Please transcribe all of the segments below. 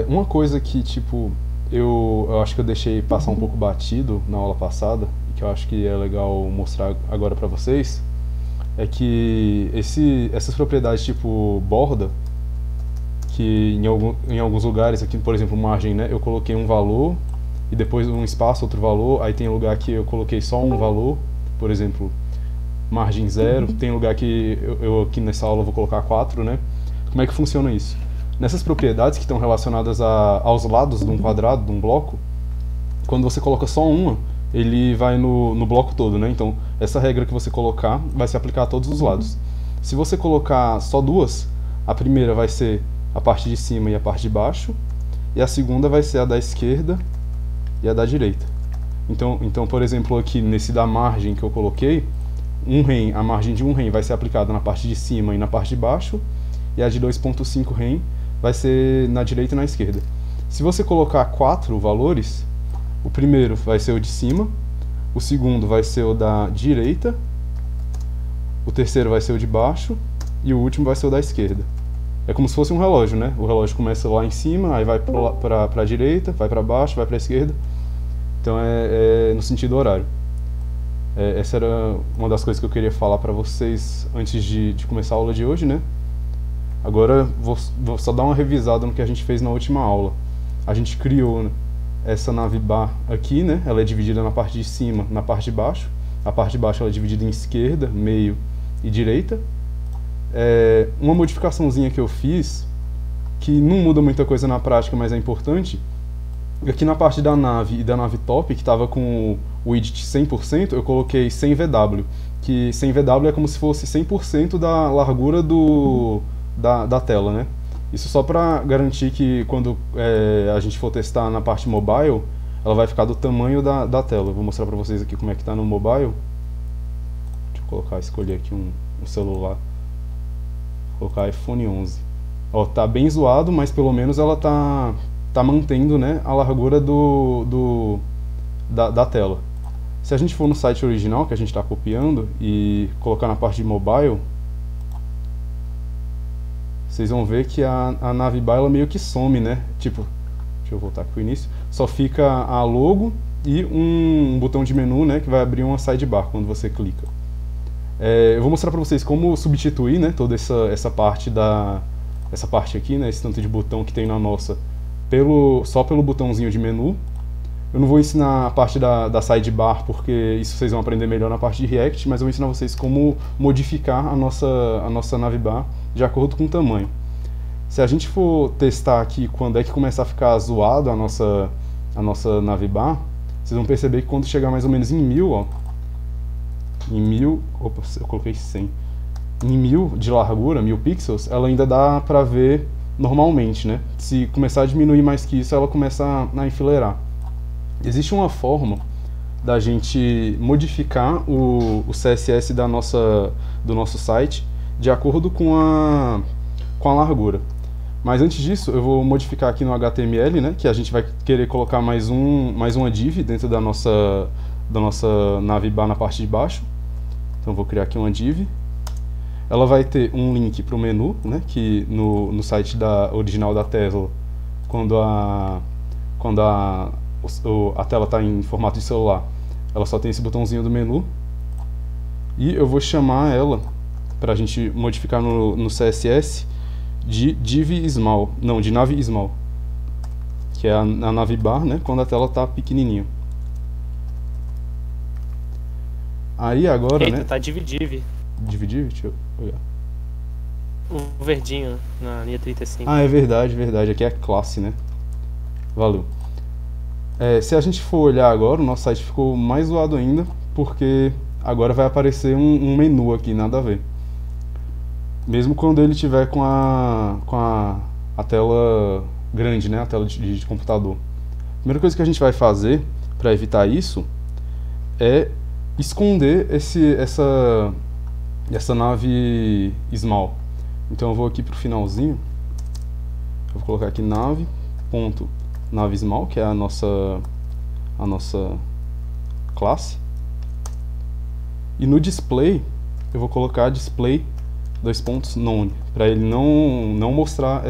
Uma coisa que, tipo, eu acho que eu deixei passar um pouco batido na aula passada, e que eu acho que é legal mostrar agora pra vocês, é que essas propriedades tipo borda, que em alguns lugares, aqui por exemplo margem, né, eu coloquei um valor e depois um espaço, outro valor, aí tem lugar que eu coloquei só um valor, por exemplo, margem zero, tem lugar que eu aqui nessa aula vou colocar 4, né? Como é que funciona isso? Nessas propriedades que estão relacionadas aos lados de um quadrado, de um bloco, quando você coloca só uma, ele vai no bloco todo, né? Então, essa regra que você colocar vai se aplicar a todos os lados. Se você colocar só duas, a primeira vai ser a parte de cima e a parte de baixo, e a segunda vai ser a da esquerda e a da direita. Então, por exemplo, aqui nesse da margem que eu coloquei, a margem de 1 rem vai ser aplicada na parte de cima e na parte de baixo, e a de 2,5 rem vai ser na direita e na esquerda. Se você colocar 4 valores, o primeiro vai ser o de cima, o segundo vai ser o da direita, o terceiro vai ser o de baixo e o último vai ser o da esquerda. É como se fosse um relógio, né? O relógio começa lá em cima, aí vai para a direita, vai para baixo, vai para a esquerda. Então é no sentido horário. Essa era uma das coisas que eu queria falar para vocês antes de começar a aula de hoje, né? Agora vou só dar uma revisada no que a gente fez na última aula. A gente criou, né, essa navbar aqui, né? Ela é dividida na parte de cima, na parte de baixo. A parte de baixo ela é dividida em esquerda, meio e direita. Uma modificaçãozinha que eu fiz, que não muda muita coisa na prática, mas é importante. Aqui na parte da nave e da nave top, que estava com o widget 100%, eu coloquei 100 VW, que 100 VW é como se fosse 100% da largura da tela, né? Isso só para garantir que quando a gente for testar na parte mobile, ela vai ficar do tamanho da tela. Eu vou mostrar para vocês aqui como é que está no mobile. Deixa eu escolher aqui um celular. Vou colocar iPhone 11. Ó, tá bem zoado, mas pelo menos ela tá mantendo, né, a largura da tela. Se a gente for no site original que a gente está copiando e colocar na parte de mobile, vocês vão ver que a navbar ela meio que some, né? Tipo, deixa eu voltar aqui pro início. Só fica a logo e um botão de menu, né, que vai abrir uma sidebar quando você clica. Eu vou mostrar para vocês como substituir, né, toda essa parte essa parte aqui, né, esse tanto de botão que tem na nossa, só pelo botãozinho de menu. Eu não vou ensinar a parte da sidebar, porque isso vocês vão aprender melhor na parte de React, mas eu vou ensinar vocês como modificar a nossa navbar de acordo com o tamanho. Se a gente for testar aqui quando é que começa a ficar zoado a nossa navbar, vocês vão perceber que quando chegar mais ou menos em 1000, ó, em 1000, opa, eu coloquei 100, em 1000 de largura, 1000 pixels, ela ainda dá pra ver normalmente, né? Se começar a diminuir mais que isso, ela começa a enfileirar. Existe uma forma da gente modificar o CSS do nosso site de acordo com a largura. Mas antes disso, eu vou modificar aqui no HTML, né, que a gente vai querer colocar mais uma div dentro da nossa navbar na parte de baixo. Então eu vou criar aqui uma div. Ela vai ter um link para o menu, né, que no site original da Tesla, quando a tela está em formato de celular, ela só tem esse botãozinho do menu. E eu vou chamar ela, para a gente modificar no CSS, de div small, não, de nav small, que é a navbar, né, quando a tela está pequenininha. Aí agora, Eita, né, tá dividive. dividir, deixa eu olhar. O verdinho na linha 35. Ah, é verdade, aqui é classe, né? Valeu. Se a gente for olhar agora, o nosso site ficou mais zoado ainda, porque agora vai aparecer um menu aqui, nada a ver. Mesmo quando ele tiver com a tela grande, né? A tela de computador. A primeira coisa que a gente vai fazer para evitar isso é esconder essa nave small. Então eu vou aqui pro finalzinho, eu vou colocar aqui nave.navSmall, que é a nossa classe. E no display eu vou colocar display none, para ele não mostrar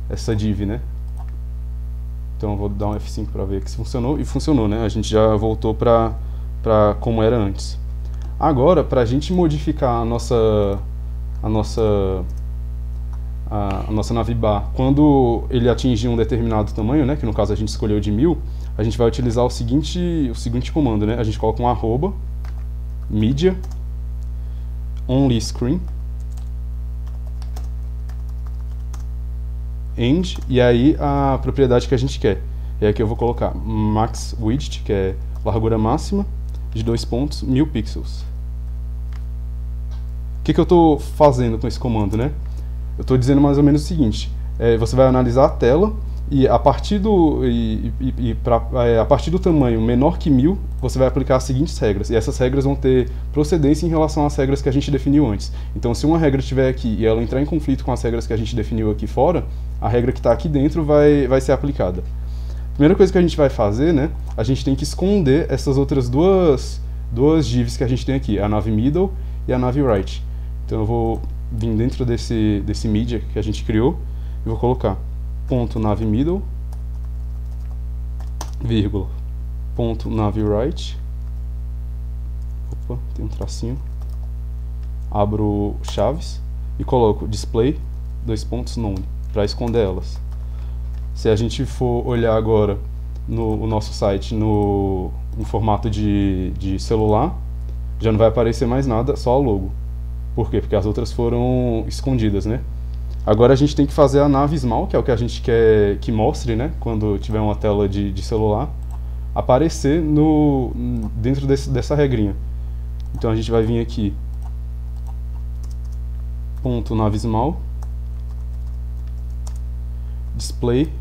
essa div, né? Então eu vou dar um F5 para ver que se funcionou, e funcionou, né? A gente já voltou para como era antes. Agora, para a gente modificar a nossa navbar quando ele atingir um determinado tamanho, né? Que no caso a gente escolheu de 1000, a gente vai utilizar o seguinte comando, né? A gente coloca um arroba media only screen end, e aí a propriedade que a gente quer. E aqui eu vou colocar max width, que é largura máxima de 2 pontos, 1000 pixels. O que eu estou fazendo com esse comando, né? Eu estou dizendo mais ou menos o seguinte: você vai analisar a tela e a partir a partir do tamanho menor que 1000, você vai aplicar as seguintes regras. E essas regras vão ter procedência em relação às regras que a gente definiu antes. Então, se uma regra estiver aqui e ela entrar em conflito com as regras que a gente definiu aqui fora, a regra que está aqui dentro vai ser aplicada. A primeira coisa que a gente vai fazer, né? A gente tem que esconder essas outras duas divs que a gente tem aqui, a nav middle e a nav right. Então eu vou vir dentro desse media que a gente criou e vou colocar ponto nav middle, vírgula, ponto nav right. Opa, tem um tracinho. Abro chaves e coloco display, dois pontos none, para esconder elas. Se a gente for olhar agora no nosso site em formato de celular, já não vai aparecer mais nada, só o logo. Por quê? Porque as outras foram escondidas, né? Agora a gente tem que fazer a nav small, que é o que a gente quer que mostre, né? Quando tiver uma tela de celular, aparecer dentro dessa regrinha. Então a gente vai vir aqui, ponto nav small, display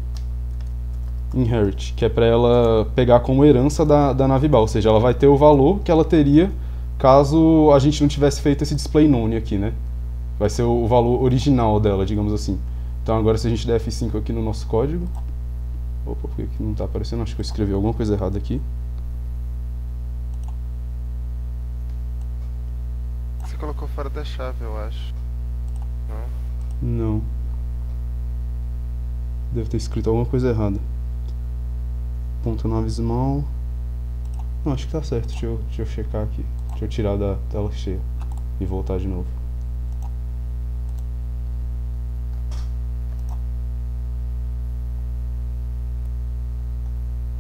inherit, que é para ela pegar como herança da navbar, ou seja, ela vai ter o valor que ela teria caso a gente não tivesse feito esse display none aqui, né? Vai ser o valor original dela, digamos assim. Então agora se a gente der F5 aqui no nosso código... Opa, por que não está aparecendo? Acho que eu escrevi alguma coisa errada aqui. Você colocou fora da chave, eu acho. Não? Não. Deve ter escrito alguma coisa errada. Ponto nav small. Não, acho que tá certo. Deixa eu checar aqui. Deixa eu tirar da tela cheia e voltar de novo.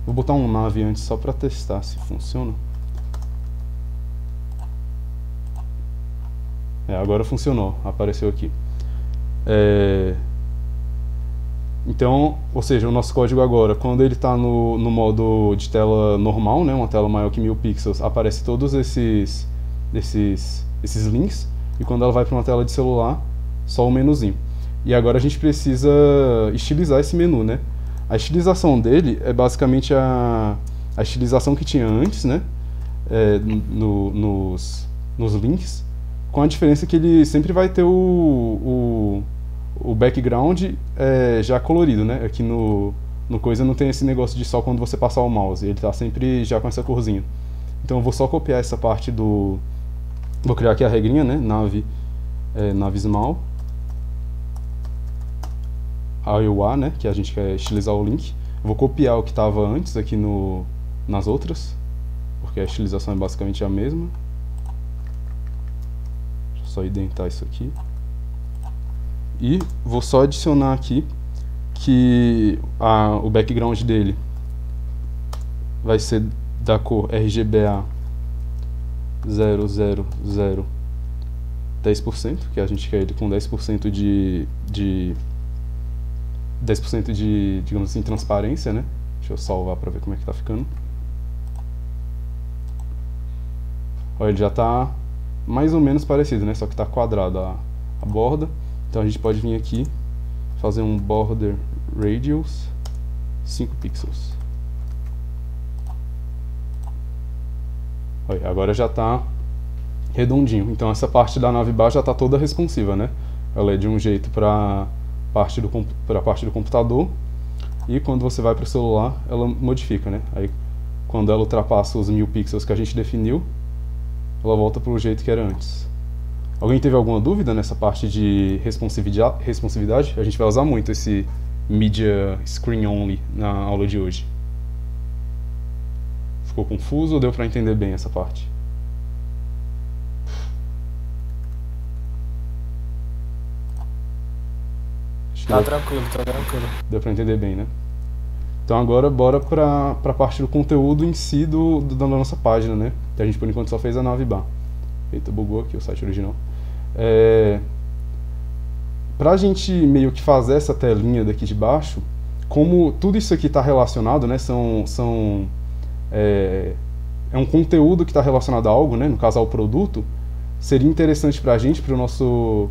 Vou botar um nav antes só para testar se funciona. Agora funcionou, apareceu aqui. Então, ou seja, o nosso código agora, quando ele está no modo de tela normal, né, uma tela maior que 1000 pixels, aparece todos esses links, e quando ela vai para uma tela de celular, só o menuzinho. E agora a gente precisa estilizar esse menu, né? A estilização dele é basicamente a estilização que tinha antes, né, nos links, com a diferença que ele sempre vai ter o background já colorido, né? Aqui no coisa não tem esse negócio de só quando você passar o mouse, ele está sempre já com essa corzinha. Então eu vou só copiar essa parte vou criar aqui a regrinha, né? Nav small AUA, né? Que a gente quer estilizar o link. Eu vou copiar o que estava antes aqui nas outras, porque a estilização é basicamente a mesma. Deixa eu só identar isso aqui. E vou só adicionar aqui que o background dele vai ser da cor RGBA 000 10%, que a gente quer ele com 10% de 10% de, digamos assim, transparência, né? Deixa eu salvar para ver como é que tá ficando. Olha, ele já tá mais ou menos parecido, né? Só que tá quadrado a borda. Então a gente pode vir aqui, fazer um border radius 5 pixels. Olha, agora já está redondinho. Então essa parte da navbar já está toda responsiva, né? Ela é de um jeito para a parte do computador, e quando você vai para o celular, ela modifica, né? Aí quando ela ultrapassa os 1000 pixels que a gente definiu, ela volta para o jeito que era antes. Alguém teve alguma dúvida nessa parte de responsividade? A gente vai usar muito esse Media Screen Only na aula de hoje. Ficou confuso ou deu para entender bem essa parte? Tá tranquilo, tá tranquilo. Deu para entender bem, né? Então agora bora para a parte do conteúdo em si da nossa página, né? Que a gente por enquanto só fez a navbar. Eita, bugou aqui o site original. Pra gente meio que fazer essa telinha daqui de baixo, como tudo isso aqui está relacionado, né? É um conteúdo que está relacionado a algo, né? No caso ao produto, seria interessante pra gente, pro nosso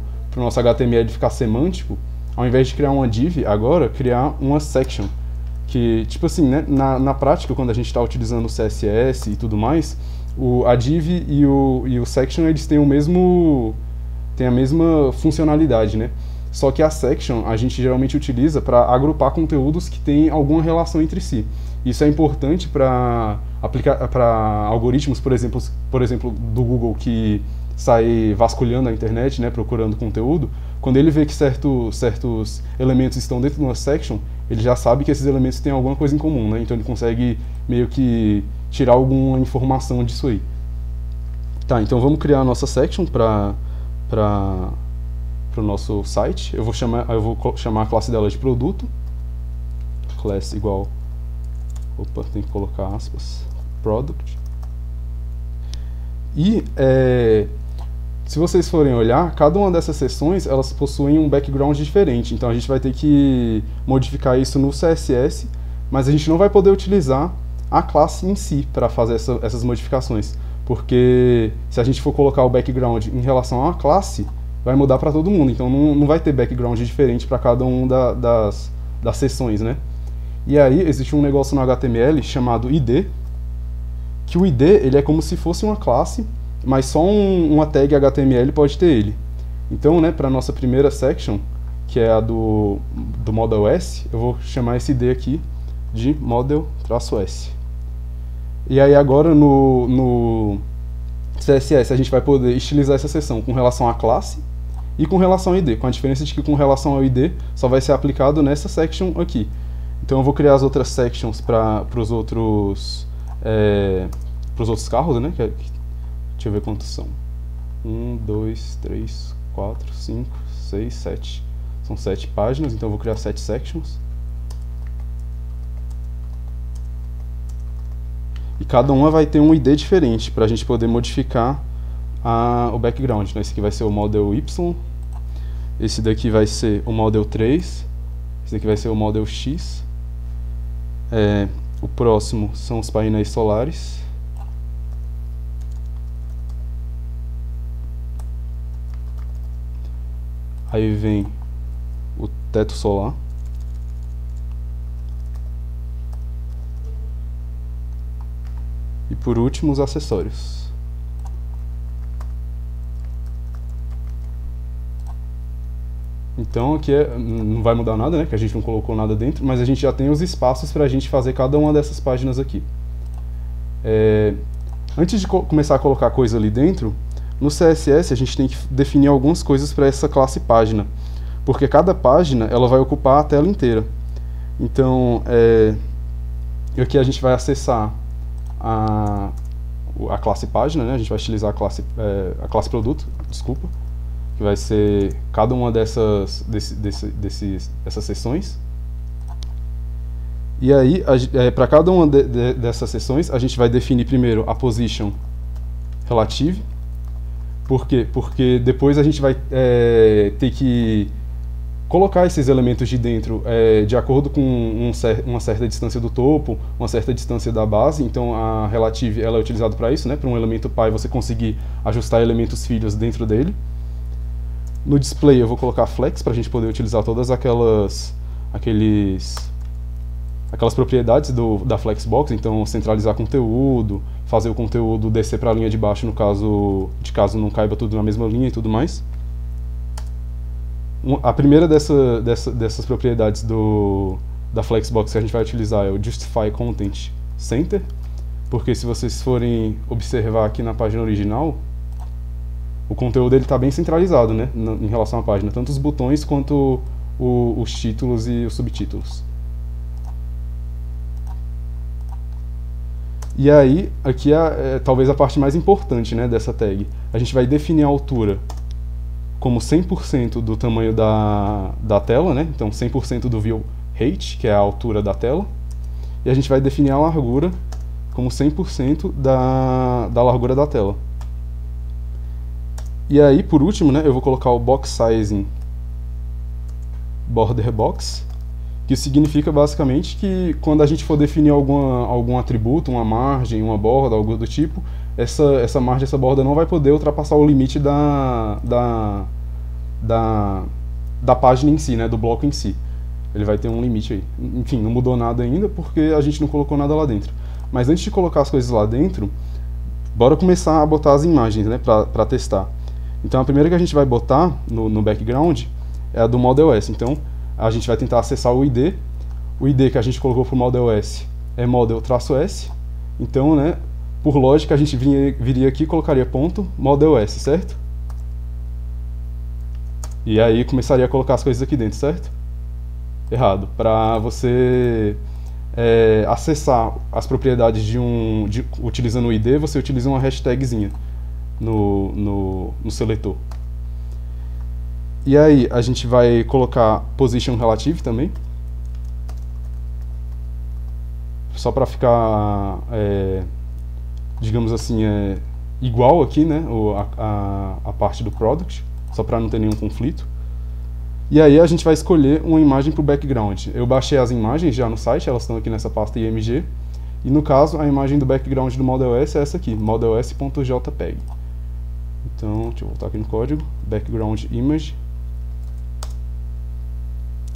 HTML ficar semântico, ao invés de criar uma div, agora criar uma section. Que, tipo assim, né, na prática, quando a gente está utilizando o CSS e tudo mais, a div e o section, eles têm a mesma funcionalidade, né? Só que a section a gente geralmente utiliza para agrupar conteúdos que têm alguma relação entre si. Isso é importante para algoritmos, por exemplo, do Google, que sai vasculhando a internet, né, procurando conteúdo. Quando ele vê que certos elementos estão dentro de uma section, ele já sabe que esses elementos têm alguma coisa em comum, né? Então ele consegue meio que tirar alguma informação disso aí. Tá, então vamos criar a nossa section para o nosso site. Eu vou chamar a classe dela de produto. Class igual... Opa, tem que colocar aspas. Product. E se vocês forem olhar, cada uma dessas seções, elas possuem um background diferente. Então a gente vai ter que modificar isso no CSS, mas a gente não vai poder utilizar a classe em si para fazer essas modificações. Porque se a gente for colocar o background em relação à classe, vai mudar para todo mundo. Então não vai ter background diferente para cada uma das seções, né? E aí existe um negócio no HTML chamado ID, que o ID ele é como se fosse uma classe, mas só uma tag HTML pode ter ele. Então, né, para a nossa primeira section, que é a do Model S, eu vou chamar esse ID aqui de Model-S. E aí agora no CSS a gente vai poder estilizar essa seção com relação à classe e com relação ao ID, com a diferença de que com relação ao ID só vai ser aplicado nessa section aqui. Então eu vou criar as outras sections para os outros carros, né? Deixa eu ver quantos são. 1, 2, 3, 4, 5, 6, 7. São 7 páginas, então eu vou criar 7 sections. E cada uma vai ter um ID diferente para a gente poder modificar o background, né? Esse aqui vai ser o Model Y. Esse daqui vai ser o Model 3. Esse daqui vai ser o Model X. O próximo são os painéis solares. Aí vem o teto solar. E por último, os acessórios. Então aqui não vai mudar nada, né? Que a gente não colocou nada dentro, mas a gente já tem os espaços para a gente fazer cada uma dessas páginas aqui. Antes de começar a colocar coisa ali dentro, no CSS a gente tem que definir algumas coisas para essa classe página, porque cada página ela vai ocupar a tela inteira. Então aqui a gente vai acessar a classe página, né? A gente vai utilizar a classe produto, desculpa, que vai ser cada uma dessas seções. E aí, para cada uma dessas seções, a gente vai definir primeiro a position relative. Por quê? Porque depois a gente vai ter que colocar esses elementos de dentro de acordo com uma certa distância do topo, uma certa distância da base. Então a relative ela é utilizada para isso, né? Para um elemento pai você conseguir ajustar elementos filhos dentro dele. No display eu vou colocar flex para a gente poder utilizar todas aquelas propriedades da Flexbox, então centralizar conteúdo, fazer o conteúdo descer para a linha de baixo no caso não caiba tudo na mesma linha e tudo mais. A primeira dessas propriedades da Flexbox que a gente vai utilizar é o Justify Content Center, porque se vocês forem observar aqui na página original, o conteúdo está bem centralizado, né, em relação à página, tanto os botões quanto os títulos e os subtítulos. E aí, aqui é talvez a parte mais importante, né, dessa tag. A gente vai definir a altura como 100% do tamanho da tela, né? Então 100% do view height, que é a altura da tela. E a gente vai definir a largura como 100% da largura da tela. E aí, por último, né, eu vou colocar o box sizing border box, que significa basicamente que quando a gente for definir algum atributo, uma margem, uma borda, algo do tipo, essa margem, essa borda não vai poder ultrapassar o limite da página em si, né, do bloco em si. Ele vai ter um limite aí. Enfim, não mudou nada ainda porque a gente não colocou nada lá dentro. Mas antes de colocar as coisas lá dentro, bora começar a botar as imagens, né, para testar. Então a primeira que a gente vai botar no background é a do ModelOS. Então a gente vai tentar acessar o ID. O ID que a gente colocou para o ModelOS é model-s. Então, né, por lógica, a gente viria aqui e colocaria ponto ModelOS, certo? E aí começaria a colocar as coisas aqui dentro, certo? Errado. Para você acessar as propriedades utilizando o ID, você utiliza uma hashtagzinha no seletor. E aí a gente vai colocar position relative também, só para ficar, digamos assim, igual aqui, né, a parte do product, só para não ter nenhum conflito. E aí a gente vai escolher uma imagem para o background. Eu baixei as imagens já no site, elas estão aqui nessa pasta IMG. E no caso, a imagem do background do ModelOS é essa aqui, modelos.jpg. Então, deixa eu voltar aqui no código, background image.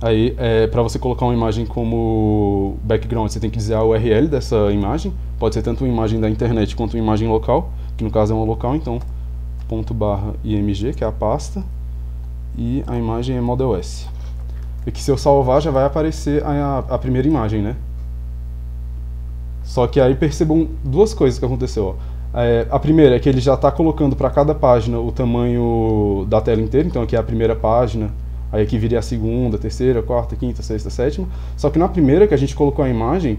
Aí, para você colocar uma imagem como background, você tem que dizer a URL dessa imagem. Pode ser tanto uma imagem da internet quanto uma imagem local, que no caso é uma local, então ./img, que é a pasta. E a imagem é ModelOS. E que se eu salvar já vai aparecer a primeira imagem, né? Só que aí percebam duas coisas que aconteceu. Ó. A primeira é que ele já está colocando para cada página o tamanho da tela inteira. Então aqui é a primeira página, aí aqui viria a segunda, terceira, quarta, quinta, sexta, sétima. Só que na primeira que a gente colocou a imagem,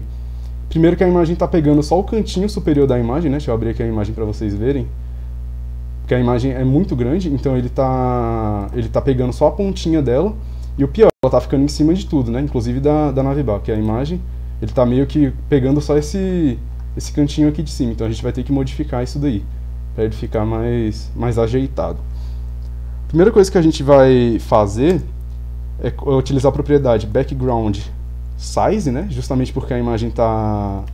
primeiro que a imagem está pegando só o cantinho superior da imagem, né? Deixa eu abrir aqui a imagem para vocês verem. Porque a imagem é muito grande, então ele tá pegando só a pontinha dela. E o pior, ela tá ficando em cima de tudo, né? Inclusive da navbar, que é a imagem. Ele tá meio que pegando só esse cantinho aqui de cima. Então a gente vai ter que modificar isso daí, para ele ficar mais ajeitado. A primeira coisa que a gente vai fazer é utilizar a propriedade background size, né? Justamente porque a imagem tá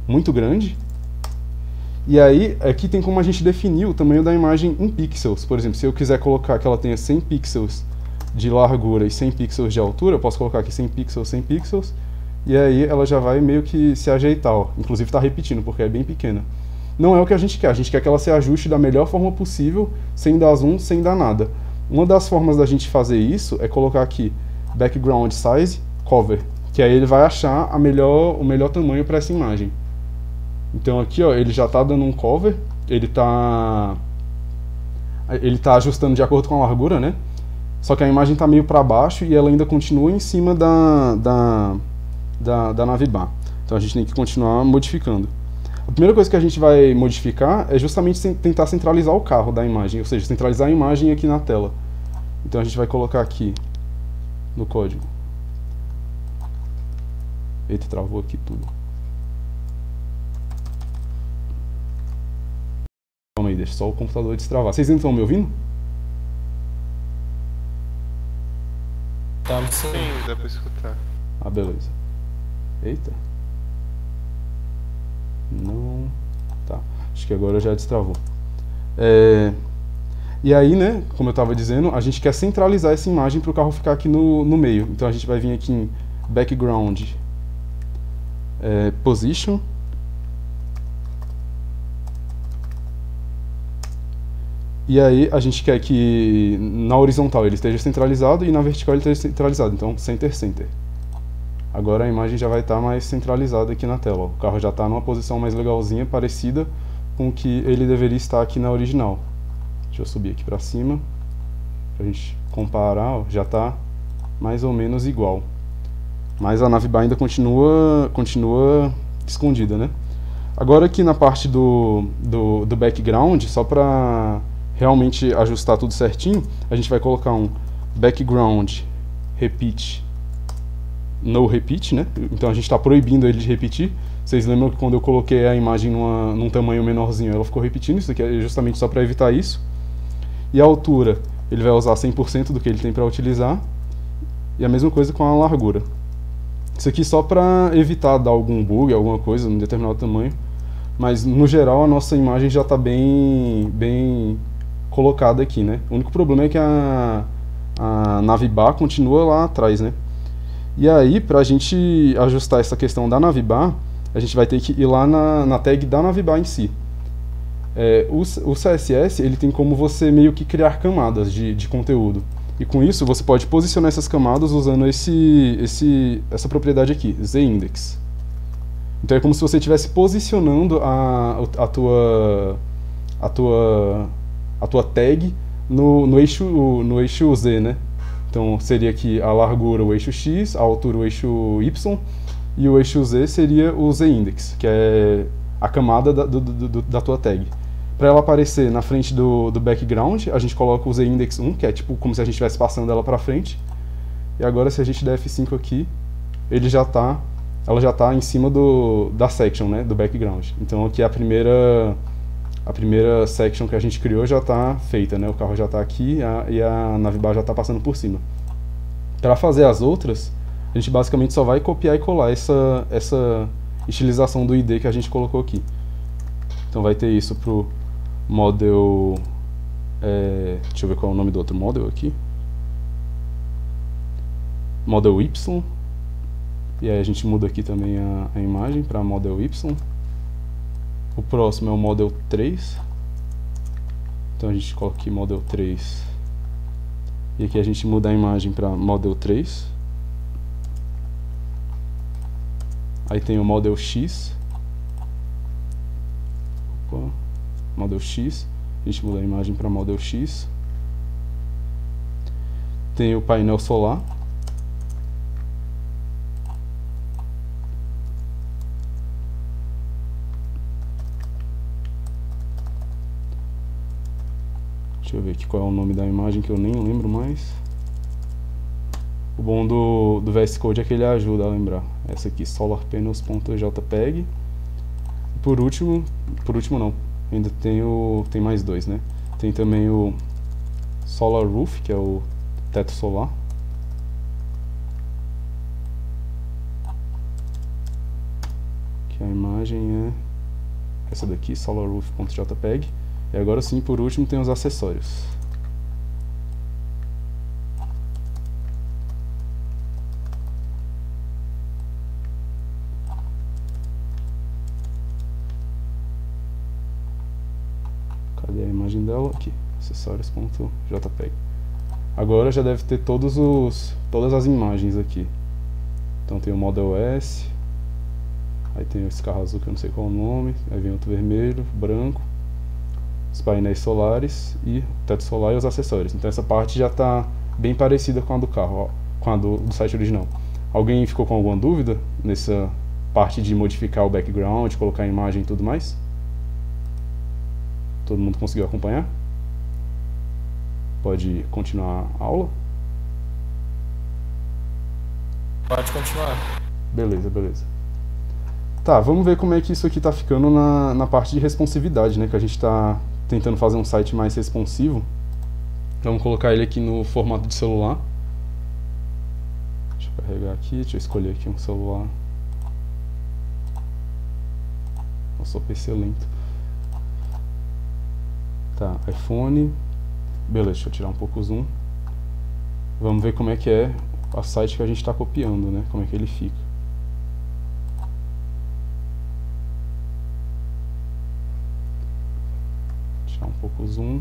muito grande. E aí, aqui tem como a gente definir o tamanho da imagem em pixels. Por exemplo, se eu quiser colocar que ela tenha 100 pixels de largura e 100 pixels de altura, eu posso colocar aqui 100 pixels, 100 pixels, e aí ela já vai meio que se ajeitar, ó. Inclusive está repetindo, porque é bem pequena. Não é o que a gente quer que ela se ajuste da melhor forma possível, sem dar zoom, sem dar nada. Uma das formas da gente fazer isso é colocar aqui background size cover, que aí ele vai achar o melhor tamanho para essa imagem. Então aqui, ó, ele já está dando um cover, ele tá ajustando de acordo com a largura, né? Só que a imagem está meio para baixo e ela ainda continua em cima da navbar. Então a gente tem que continuar modificando. A primeira coisa que a gente vai modificar é justamente tentar centralizar o carro da imagem, ou seja, centralizar a imagem aqui na tela. Então a gente vai colocar aqui no código. Eita, travou aqui tudo. Calma aí, deixa só o computador destravar. Vocês ainda estão me ouvindo? Tá, sim. Sim, dá pra escutar. Ah, beleza. Eita. Não. Tá. Acho que agora já destravou. E aí, né, como eu estava dizendo, a gente quer centralizar essa imagem para o carro ficar aqui no meio. Então a gente vai vir aqui em background position. E aí a gente quer que na horizontal ele esteja centralizado e na vertical ele esteja centralizado. Então center, center. Agora a imagem já vai estar mais centralizada aqui na tela. O carro já está numa posição mais legalzinha, parecida com o que ele deveria estar aqui na original. Deixa eu subir aqui para cima, para a gente comparar. Ó, já está mais ou menos igual. Mas a navbar ainda continua escondida, né? Agora aqui na parte do background, só para realmente ajustar tudo certinho, a gente vai colocar um background repeat no repeat, né? Então a gente está proibindo ele de repetir. Vocês lembram que quando eu coloquei a imagem num tamanho menorzinho, ela ficou repetindo? Isso aqui é justamente só para evitar isso. E a altura, ele vai usar 100% do que ele tem para utilizar. E a mesma coisa com a largura. Isso aqui só para evitar dar algum bug, alguma coisa num determinado tamanho. Mas no geral a nossa imagem já está bem colocada aqui, né? O único problema é que a navbar continua lá atrás, né? E aí, para a gente ajustar essa questão da navbar, a gente vai ter que ir lá na tag da navbar em si. O CSS ele tem como você meio que criar camadas de conteúdo. E com isso você pode posicionar essas camadas usando essa propriedade aqui, ZIndex. Então é como se você estivesse posicionando a tua tag no eixo Z, né? Então seria aqui a largura o eixo X, a altura o eixo Y, e o eixo Z seria o ZIndex, que é a camada da tua tag. Para ela aparecer na frente do background, a gente coloca o ZIndex 1, que é tipo como se a gente estivesse passando ela para frente. E agora se a gente der F5 aqui, ela já está em cima da section, né, do background. Então aqui a primeira section que a gente criou já está feita, né? O carro já está aqui e a navbar já está passando por cima. Para fazer as outras, a gente basicamente só vai copiar e colar essa estilização do ID que a gente colocou aqui. Então vai ter isso pro model... deixa eu ver qual é o nome do outro model aqui. Model Y. E aí a gente muda aqui também a imagem para model Y. O próximo é o model 3. Então a gente coloca aqui model 3. E aqui a gente muda a imagem para model 3. Aí tem o model X. Opa. Model X. A gente muda a imagem para model X. Tem o painel solar. Deixa eu ver aqui qual é o nome da imagem que eu nem lembro mais. O bom do VS Code é que ele ajuda a lembrar. Essa aqui, solarpanels.jpg. Por último não, ainda tem mais dois, né? Tem também o Solar Roof, que é o teto solar. Que a imagem é essa daqui, solarroof.jpg. E agora sim, por último, tem os acessórios. Cadê a imagem dela? Aqui, acessórios.jpg. Agora já deve ter todas as imagens aqui. Então tem o Model S, aí tem esse carro azul que eu não sei qual é o nome, aí vem outro vermelho, branco, os painéis solares e o teto solar e os acessórios. Então essa parte já está bem parecida com a do carro, ó, com a do site original. Alguém ficou com alguma dúvida nessa parte de modificar o background, colocar a imagem e tudo mais? Todo mundo conseguiu acompanhar? Pode continuar a aula? Pode continuar. Beleza. Tá, vamos ver como é que isso aqui tá ficando na parte de responsividade, né? Que a gente tá tentando fazer um site mais responsivo. Vamos colocar ele aqui no formato de celular. Deixa eu carregar aqui, deixa eu escolher aqui um celular. Nossa, o PC é lento. Tá, iPhone. Beleza, deixa eu tirar um pouco o zoom. Vamos ver como é que é o site que a gente está copiando, né? Como é que ele fica. Tirar um pouco o zoom.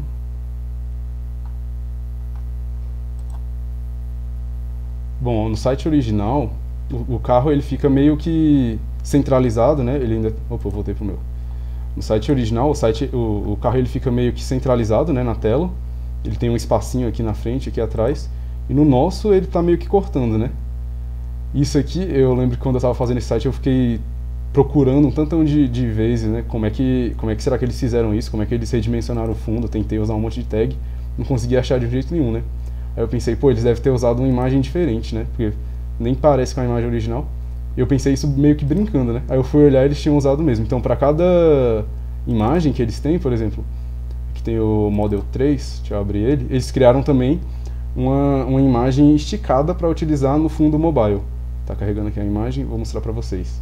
Bom, no site original, o carro ele fica meio que centralizado, né? Ele ainda... Opa, eu voltei pro meu. No site original, o carro ele fica meio que centralizado, né, na tela. Ele tem um espacinho aqui na frente, aqui atrás. E no nosso ele tá meio que cortando, né? Isso aqui, eu lembro que quando eu tava fazendo esse site eu fiquei procurando um tantão de vezes, né? Como é que será que eles fizeram isso? Como é que eles redimensionaram o fundo? Tentei usar um monte de tag, não consegui achar de jeito nenhum, né? Aí eu pensei, pô, eles devem ter usado uma imagem diferente, né? Porque nem parece com a imagem original. E eu pensei isso meio que brincando, né? Aí eu fui olhar e eles tinham usado mesmo. Então, para cada imagem que eles têm, por exemplo, aqui tem o Model 3, deixa eu abrir ele, eles criaram também uma imagem esticada para utilizar no fundo mobile. Tá carregando aqui a imagem, vou mostrar para vocês.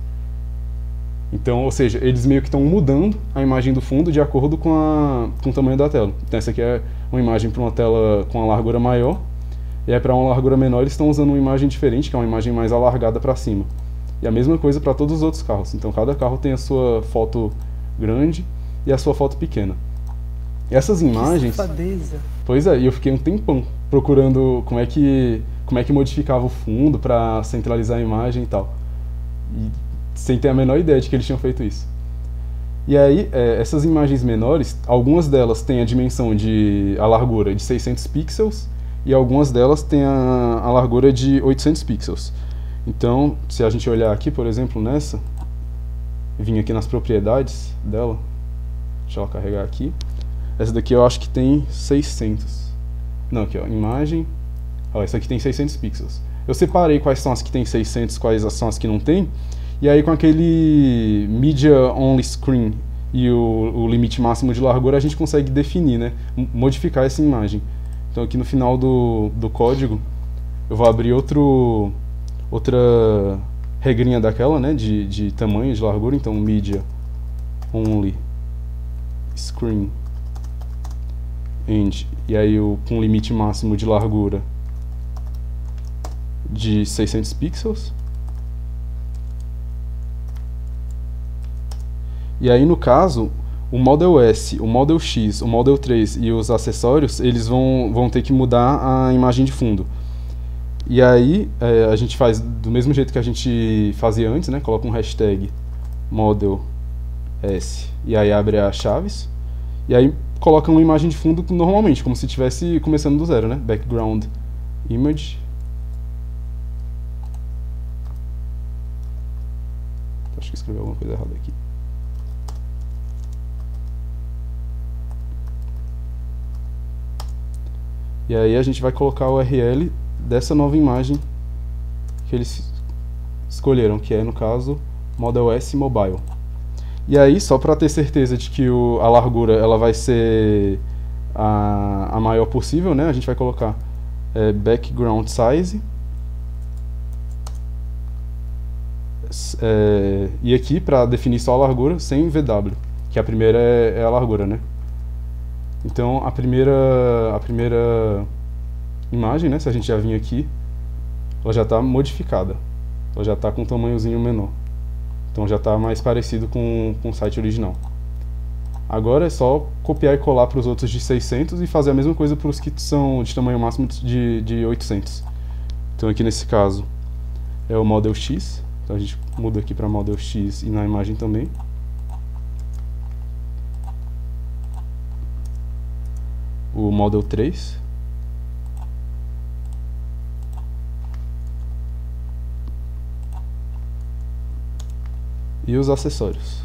Então, ou seja, eles meio que estão mudando a imagem do fundo de acordo com o tamanho da tela. Então, essa aqui é uma imagem para uma tela com uma largura maior, e aí para uma largura menor eles estão usando uma imagem diferente, que é uma imagem mais alargada para cima. E a mesma coisa para todos os outros carros. Então, cada carro tem a sua foto grande e a sua foto pequena. E essas imagens... Que safadeza. Pois é, e eu fiquei um tempão procurando como é que modificava o fundo para centralizar a imagem e tal. E sem ter a menor ideia de que eles tinham feito isso. E aí, essas imagens menores, algumas delas têm a dimensão a largura de 600 pixels e algumas delas têm a largura de 800 pixels. Então, se a gente olhar aqui, por exemplo, nessa, vim aqui nas propriedades dela, deixa ela carregar aqui. Essa daqui eu acho que tem 600. Não, aqui ó, imagem. Ó, essa aqui tem 600 pixels. Eu separei quais são as que tem 600, quais são as que não tem. E aí com aquele Media Only Screen e o limite máximo de largura a gente consegue definir, né? Modificar essa imagem. Então aqui no final do código eu vou abrir outra regrinha daquela, né? De tamanho, de largura. Então Media Only Screen End. E aí com limite máximo de largura de 600 pixels. E aí, no caso, o Model S, o Model X, o Model 3 e os acessórios, eles vão ter que mudar a imagem de fundo. E aí, a gente faz do mesmo jeito que a gente fazia antes, né? Coloca um hashtag Model S e aí abre as chaves. E aí, coloca uma imagem de fundo normalmente, como se estivesse começando do zero, né? Background Image. Acho que escrevi alguma coisa errada aqui. E aí a gente vai colocar a URL dessa nova imagem que eles escolheram, que é, no caso, Model S Mobile. E aí, só para ter certeza de que a largura ela vai ser a maior possível, né? A gente vai colocar background size. E aqui, para definir só a largura, sem VW, que a primeira é a largura, né? Então, a primeira imagem, né, se a gente já vir aqui, ela já está modificada. Ela já está com um tamanhozinho menor. Então, já está mais parecido com o site original. Agora é só copiar e colar para os outros de 600 e fazer a mesma coisa para os que são de tamanho máximo de 800. Então, aqui nesse caso, é o Model X. Então, a gente muda aqui para Model X e na imagem também. O Model 3. E os acessórios.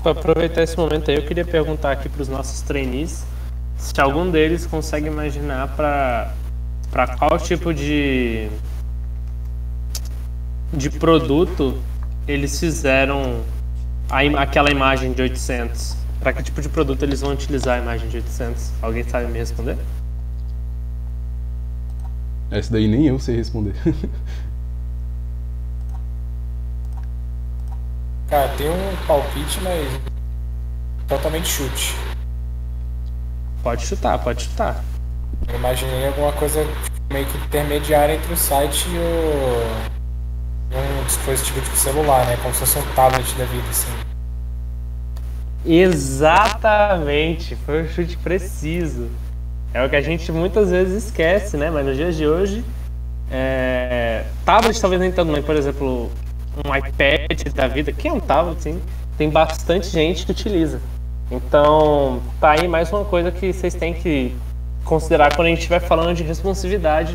Para aproveitar esse momento aí, eu queria perguntar aqui para os nossos trainees se algum deles consegue imaginar para qual tipo de produto eles fizeram aquela imagem de 800. Para que tipo de produto eles vão utilizar a imagem de 800? Alguém sabe me responder? Essa daí nem eu sei responder. Cara, tem um palpite, mas totalmente chute. Pode chutar, pode chutar. Eu imaginei alguma coisa meio que intermediária entre o site e um dispositivo tipo celular, né? Como se fosse um tablet da vida, assim. Exatamente, foi um chute preciso. É o que a gente muitas vezes esquece, né? Mas nos dias de hoje, tablet talvez nem tanto, mas por exemplo, um iPad da vida, que é um tablet, sim, tem bastante gente que utiliza. Então, tá aí mais uma coisa que vocês têm que considerar quando a gente estiver falando de responsividade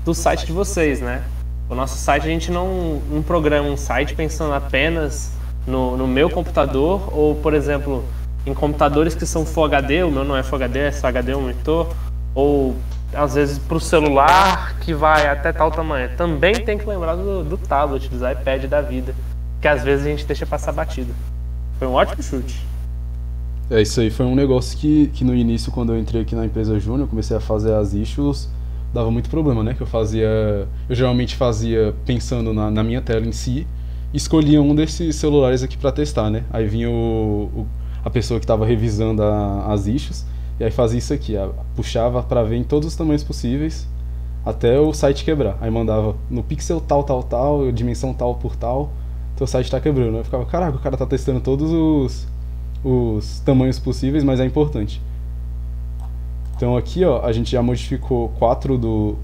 do site de vocês, né? O nosso site, a gente não programa um site pensando apenas no meu computador ou, por exemplo, em computadores que são Full HD, o meu não é Full HD, é só HD, um monitor, ou às vezes para o celular que vai até tal tamanho. Também tem que lembrar do tablet, dos iPad da vida, que às vezes a gente deixa passar batido. Foi um ótimo chute. Isso aí foi um negócio que no início, quando eu entrei aqui na empresa Júnior, comecei a fazer as issues, dava muito problema, né? Que eu geralmente fazia pensando na minha tela em si, escolhia um desses celulares aqui para testar, né? Aí vinha a pessoa que estava revisando as issues, e aí fazia isso aqui, puxava para ver em todos os tamanhos possíveis, até o site quebrar. Aí mandava no pixel tal, dimensão tal por tal, teu site tá quebrando. Eu ficava, caraca, o cara tá testando todos os tamanhos possíveis, mas é importante. Então aqui, ó, a gente já modificou 4 ou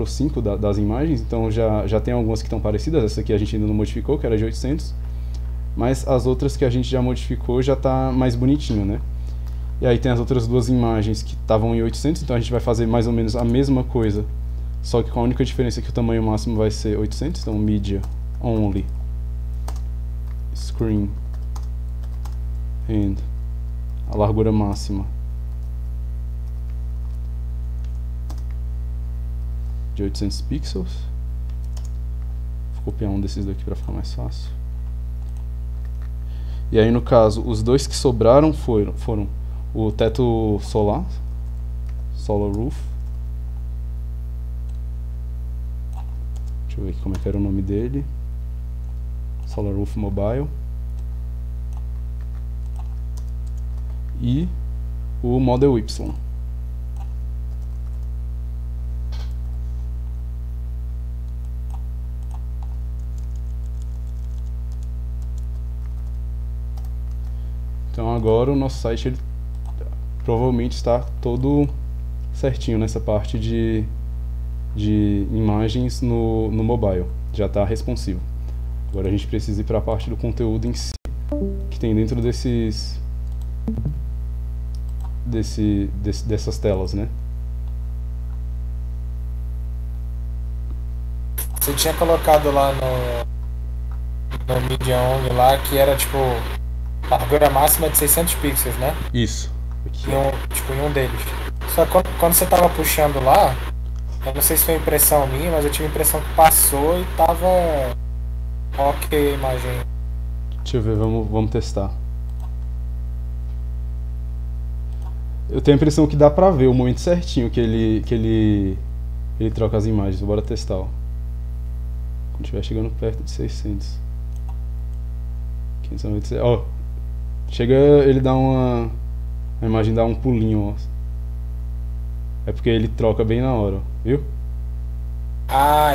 5 das imagens, então já tem algumas que estão parecidas. Essa aqui a gente ainda não modificou, que era de 800, mas as outras que a gente já modificou já tá mais bonitinho, né? E aí tem as outras duas imagens que estavam em 800, então a gente vai fazer mais ou menos a mesma coisa, só que com a única diferença que o tamanho máximo vai ser 800, então Media Only Screen and a largura máxima de 800 pixels. Vou copiar um desses daqui para ficar mais fácil. E aí no caso, os dois que sobraram foram o teto solar, Solar Roof. Deixa eu ver aqui como é que era o nome dele. Solar Roof Mobile. E o Model Y. Então agora o nosso site ele provavelmente está todo certinho nessa parte de imagens no mobile. Já está responsivo. Agora a gente precisa ir para a parte do conteúdo em si, que tem dentro dessas telas, né? Você tinha colocado lá no Media Only lá que era tipo largura máxima de 600 pixels, né? Isso. Aqui. Em um deles. Só que quando você tava puxando lá, eu não sei se foi impressão minha, mas eu tive a impressão que passou e tava ok a imagem. Deixa eu ver, vamos testar. Eu tenho a impressão que dá pra ver o momento certinho que ele troca as imagens. Bora testar, ó. Quando estiver chegando perto de 600. 596. Ó, chega, ele dá a imagem dá um pulinho, ó. É porque ele troca bem na hora, ó. Viu?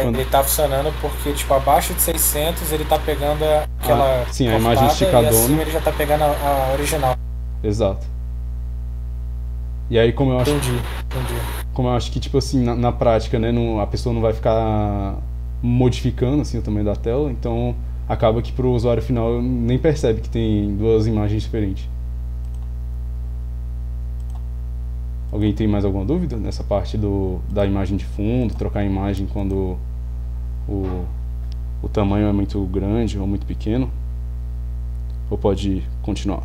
Ele tá funcionando porque, tipo, abaixo de 600 ele tá pegando aquela sim, a imagem esticadona. E acima ele já tá pegando a original. Exato. E aí, como eu acho... Entendi. Como eu acho que, tipo assim, na prática, né, a pessoa não vai ficar modificando, assim, o tamanho da tela, então acaba que pro usuário final nem percebe que tem duas imagens diferentes. Alguém tem mais alguma dúvida nessa parte da imagem de fundo, trocar a imagem quando o tamanho é muito grande ou muito pequeno? Ou pode continuar?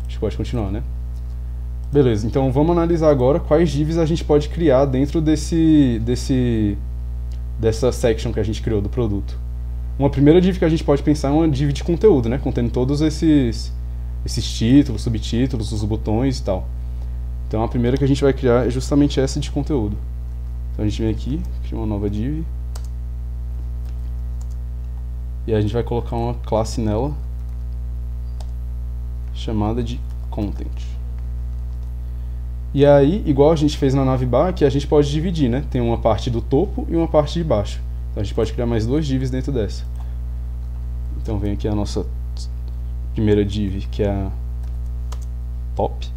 Acho que pode continuar, né? Beleza, então vamos analisar agora quais divs a gente pode criar dentro dessa section que a gente criou do produto. Uma primeira div que a gente pode pensar é uma div de conteúdo, né? Contendo todos esses títulos, subtítulos, os botões e tal. Então a primeira que a gente vai criar é justamente essa de conteúdo. Então a gente vem aqui, cria uma nova div. E a gente vai colocar uma classe nela chamada de content. E aí, igual a gente fez na navbar, que a gente pode dividir, né? Tem uma parte do topo e uma parte de baixo. Então a gente pode criar mais duas divs dentro dessa. Então vem aqui a nossa primeira div, que é a top.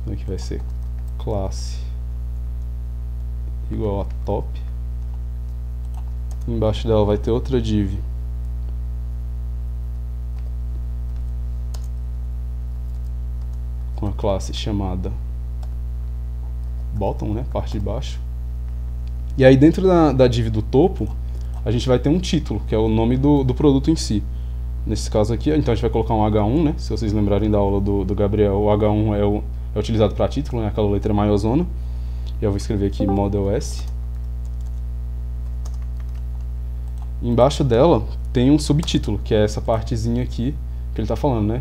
Então aqui vai ser classe igual a top. Embaixo dela vai ter outra div com a classe chamada bottom, né, parte de baixo. E aí dentro da div do topo, a gente vai ter um título, que é o nome do produto em si. Nesse caso aqui, então a gente vai colocar um H1, né, se vocês lembrarem da aula do Gabriel, o H1 é utilizado para título, né, aquela letra maiozona. E eu vou escrever aqui Model S. Embaixo dela tem um subtítulo, que é essa partezinha aqui que ele está falando, né?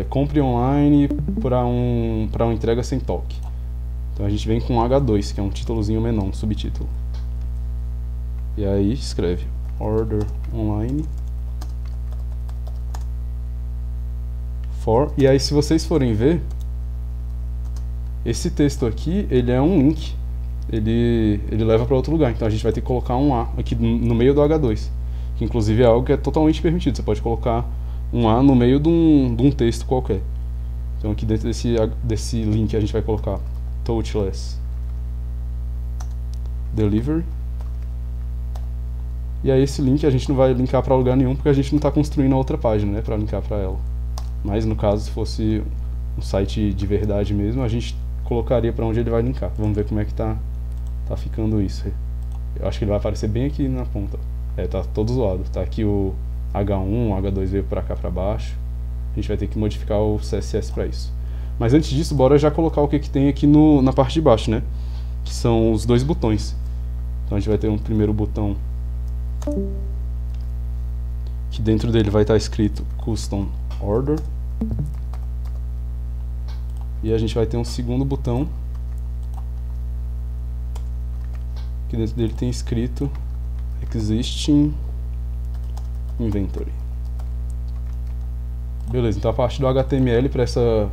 Compre online para uma entrega sem toque. Então a gente vem com H2, que é um títulozinho menor, um subtítulo. E aí escreve Order online for. E aí se vocês forem ver, esse texto aqui, ele é um link. Ele leva para outro lugar. Então a gente vai ter que colocar um A aqui no meio do H2, que inclusive é algo que é totalmente permitido. Você pode colocar um A no meio de um texto qualquer. Então aqui dentro desse link a gente vai colocar touchless delivery. E aí esse link a gente não vai linkar para lugar nenhum, porque a gente não está construindo a outra página, né, para linkar para ela. Mas no caso, se fosse um site de verdade mesmo, a gente colocaria para onde ele vai linkar. Vamos ver como é que tá ficando isso. Eu acho que ele vai aparecer bem aqui na ponta. Tá todo zoado. Tá aqui o H1, o H2 veio para cá para baixo. A gente vai ter que modificar o CSS para isso. Mas antes disso, bora já colocar o que tem aqui na parte de baixo, né? Que são os dois botões. Então a gente vai ter um primeiro botão que dentro dele vai estar escrito Custom Order. E a gente vai ter um segundo botão que dentro dele tem escrito Existing Inventory. Beleza, então a parte do HTML para essa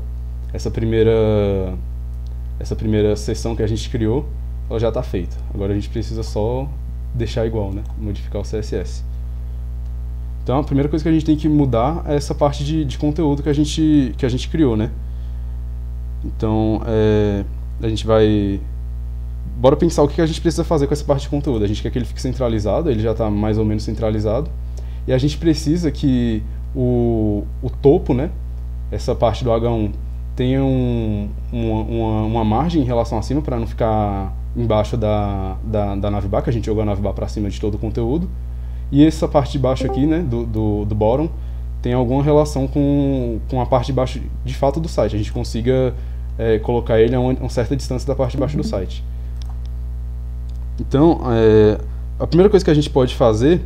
primeira seção que a gente criou, ela já está feita. Agora a gente precisa só deixar igual, né? Modificar o CSS. Então a primeira coisa que a gente tem que mudar é essa parte de conteúdo que a gente criou, né? Então, a gente vai... Bora pensar o que a gente precisa fazer com essa parte de conteúdo. A gente quer que ele fique centralizado, ele já está mais ou menos centralizado. E a gente precisa que o topo, né, essa parte do H1, tenha uma margem em relação a cima, para não ficar embaixo da navbar, que a gente jogou a navbar para cima de todo o conteúdo. E essa parte de baixo aqui, né, do bottom, tem alguma relação com a parte de baixo de fato do site. A gente consiga colocar ele a uma certa distância da parte de baixo do site. Então, a primeira coisa que a gente pode fazer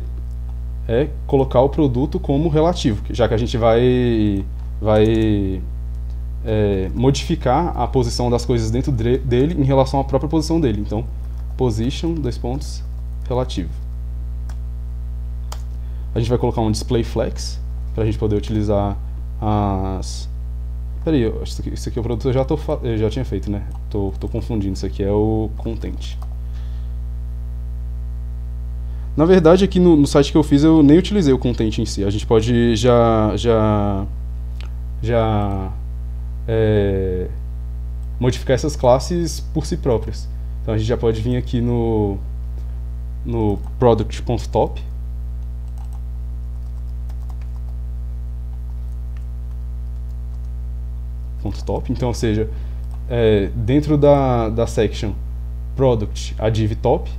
é colocar o produto como relativo, já que a gente vai modificar a posição das coisas dentro dele em relação à própria posição dele. Então, position, relativo. A gente vai colocar um display flex, para a gente poder utilizar as... Peraí, isso aqui é o produto que eu já tinha feito, né? Tô confundindo, isso aqui é o content. Na verdade, aqui no site que eu fiz, eu nem utilizei o content em si. A gente pode modificar essas classes por si próprias. Então a gente já pode vir aqui no product.top. .top. Então, ou seja, dentro da section product, a div top.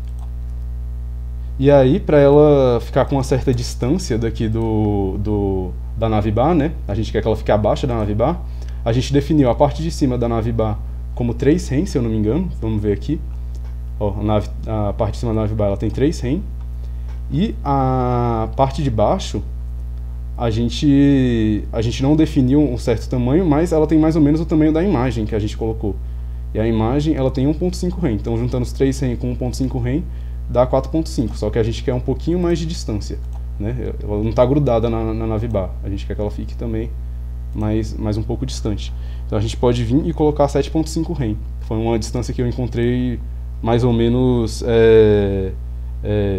E aí, para ela ficar com uma certa distância daqui da navbar, né? A gente quer que ela fique abaixo da navbar. A gente definiu a parte de cima da navbar como 3 rem, se eu não me engano. Vamos ver aqui. Ó, a parte de cima da navbar ela tem 3 rem. E a parte de baixo, a gente não definiu um certo tamanho, mas ela tem mais ou menos o tamanho da imagem que a gente colocou. E a imagem ela tem 1.5 rem. Então, juntando os 3 rem com 1.5 rem, dá 4.5, só que a gente quer um pouquinho mais de distância, né? Ela não está grudada na navbar, a gente quer que ela fique também mais um pouco distante. Então a gente pode vir e colocar 7.5 rem. Foi uma distância que eu encontrei mais ou menos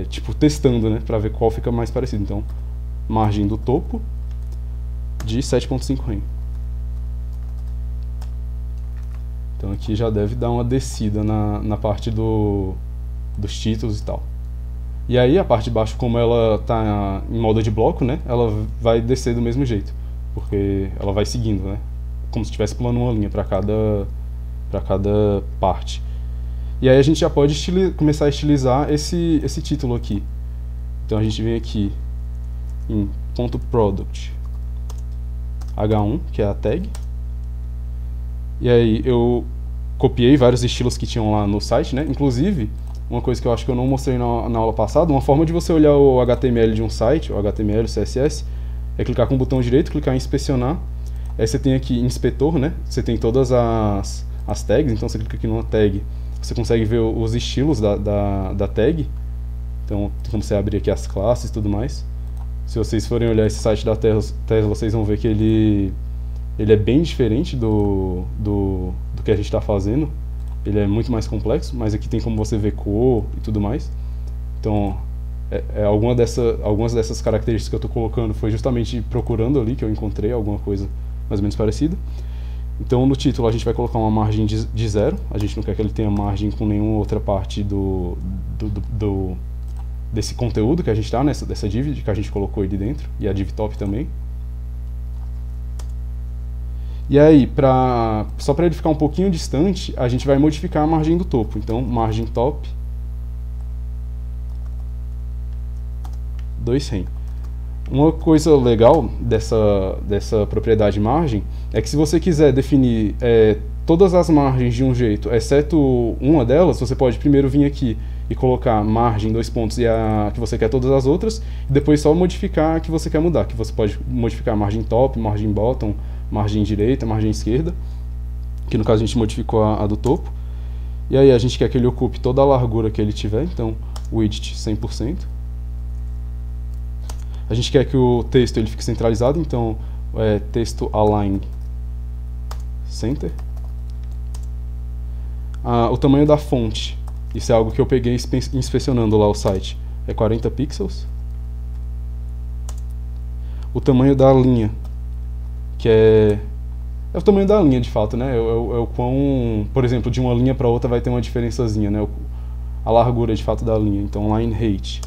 tipo testando, né, para ver qual fica mais parecido. Então, margem do topo de 7.5 rem. Então aqui já deve dar uma descida na parte dos títulos e tal. E aí a parte de baixo, como ela está em modo de bloco, né, ela vai descer do mesmo jeito, porque ela vai seguindo, né, como se estivesse pulando uma linha para cada parte. E aí a gente já pode começar a estilizar esse título aqui. Então a gente vem aqui em .product H1, que é a tag. E aí eu copiei vários estilos que tinham lá no site, né? Inclusive, uma coisa que eu acho que eu não mostrei na aula passada, uma forma de você olhar o HTML de um site, o HTML, o CSS, é clicar com o botão direito, clicar em inspecionar. Aí você tem aqui inspetor, né? Você tem todas as tags, então você clica aqui numa tag, você consegue ver os estilos da tag. Então tem como você abrir aqui as classes e tudo mais. Se vocês forem olhar esse site da Tesla, vocês vão ver que ele é bem diferente do que a gente está fazendo. Ele é muito mais complexo, mas aqui tem como você ver cor e tudo mais. Então, algumas dessas características que eu estou colocando foi justamente procurando ali que eu encontrei alguma coisa mais ou menos parecida. Então, no título a gente vai colocar uma margem de 0. A gente não quer que ele tenha margem com nenhuma outra parte desse conteúdo que a gente está, dessa div que a gente colocou ele dentro, e a div top também. E aí, só para ele ficar um pouquinho distante, a gente vai modificar a margem do topo. Então, margem top 2 rem. Uma coisa legal dessa propriedade margem é que se você quiser definir todas as margens de um jeito, exceto uma delas, você pode primeiro vir aqui e colocar margem, 2 pontos, e a que você quer todas as outras, e depois só modificar a que você quer mudar, que você pode modificar margem top, margem bottom, margem direita, margem esquerda, que no caso a gente modificou a do topo. E aí a gente quer que ele ocupe toda a largura que ele tiver, então width 100%. A gente quer que o texto ele fique centralizado, então texto align center. O tamanho da fonte, isso é algo que eu peguei inspecionando lá o site, é 40 pixels. O tamanho da linha, que é o tamanho da linha de fato, né? É o quão, por exemplo, de uma linha para outra vai ter uma diferençazinha, né? A largura de fato da linha. Então, line height,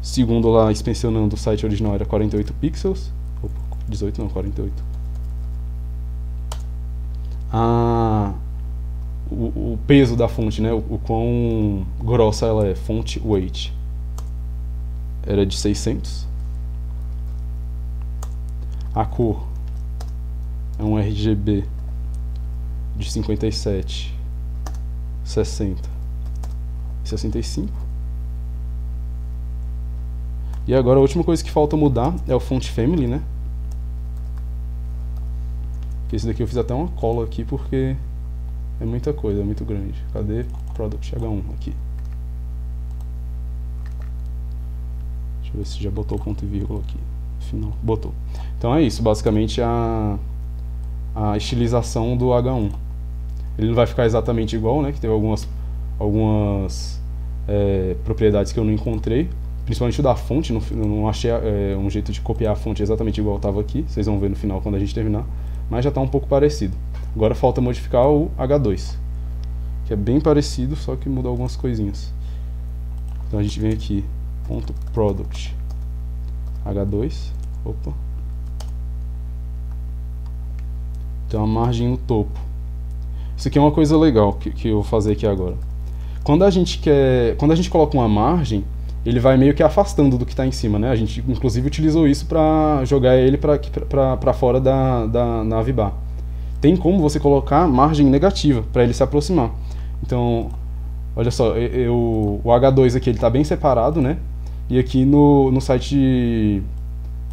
segundo lá inspecionando o site original, era 48 pixels. Opa, 18 não, 48. O peso da fonte, né? O quão grossa ela é, font weight, era de 600. A cor é um RGB de 57, 60 e 65. E agora a última coisa que falta mudar é o font family, né? Que esse daqui eu fiz até uma cola aqui porque é muita coisa, é muito grande. Cadê Product H1 aqui? Deixa eu ver se já botou o ponto e vírgula aqui. Final, botou. Então é isso, basicamente a estilização do H1. Ele não vai ficar exatamente igual, né? Que teve algumas propriedades que eu não encontrei. Principalmente o da fonte, não achei um jeito de copiar a fonte exatamente igual estava aqui. Vocês vão ver no final quando a gente terminar. Mas já está um pouco parecido. Agora falta modificar o H2, que é bem parecido, só que muda algumas coisinhas. Então a gente vem aqui, ponto product H2, opa. Então a margem no topo. Isso aqui é uma coisa legal que eu vou fazer aqui agora. Quando a gente coloca uma margem, ele vai meio que afastando do que está em cima, né? A gente inclusive utilizou isso para jogar ele para fora da navbar. Tem como você colocar margem negativa para ele se aproximar. Então, olha só, o H2 aqui ele está bem separado, né? E aqui no site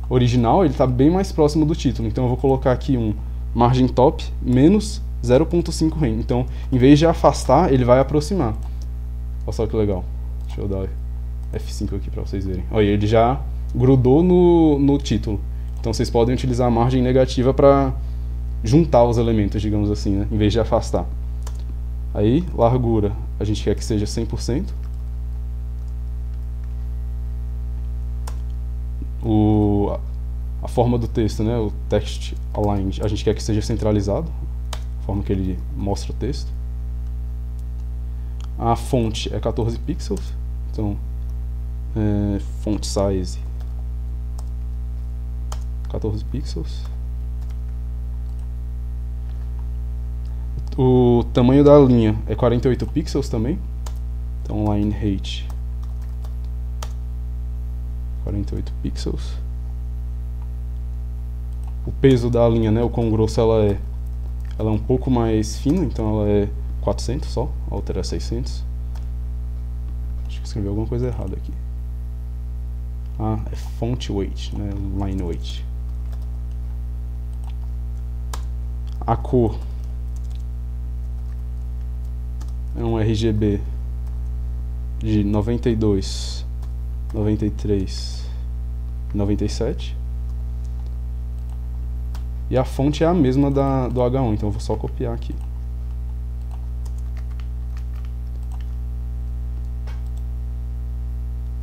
original ele está bem mais próximo do título. Então eu vou colocar aqui um margem top menos 0.5 rem. Então, em vez de afastar, ele vai aproximar. Olha só que legal. Deixa eu dar F5 aqui para vocês verem. Olha, ele já grudou no título. Então vocês podem utilizar a margem negativa para juntar os elementos, digamos assim, né? Em vez de afastar. Aí, largura, a gente quer que seja 100%. A forma do texto, né? O text aligned, a gente quer que seja centralizado, a forma que ele mostra o texto. A fonte é 14 pixels, então Font size 14 pixels. O tamanho da linha é 48 pixels também. Então line height 48 pixels. O peso da linha, né, o quão grosso ela é um pouco mais fina, então ela é 400 só, a outra é 600. Acho que escrevi alguma coisa errada aqui. É font weight, né, line weight. A cor é um RGB de 92, 93, 97. E a fonte é a mesma do H1, então eu vou só copiar aqui.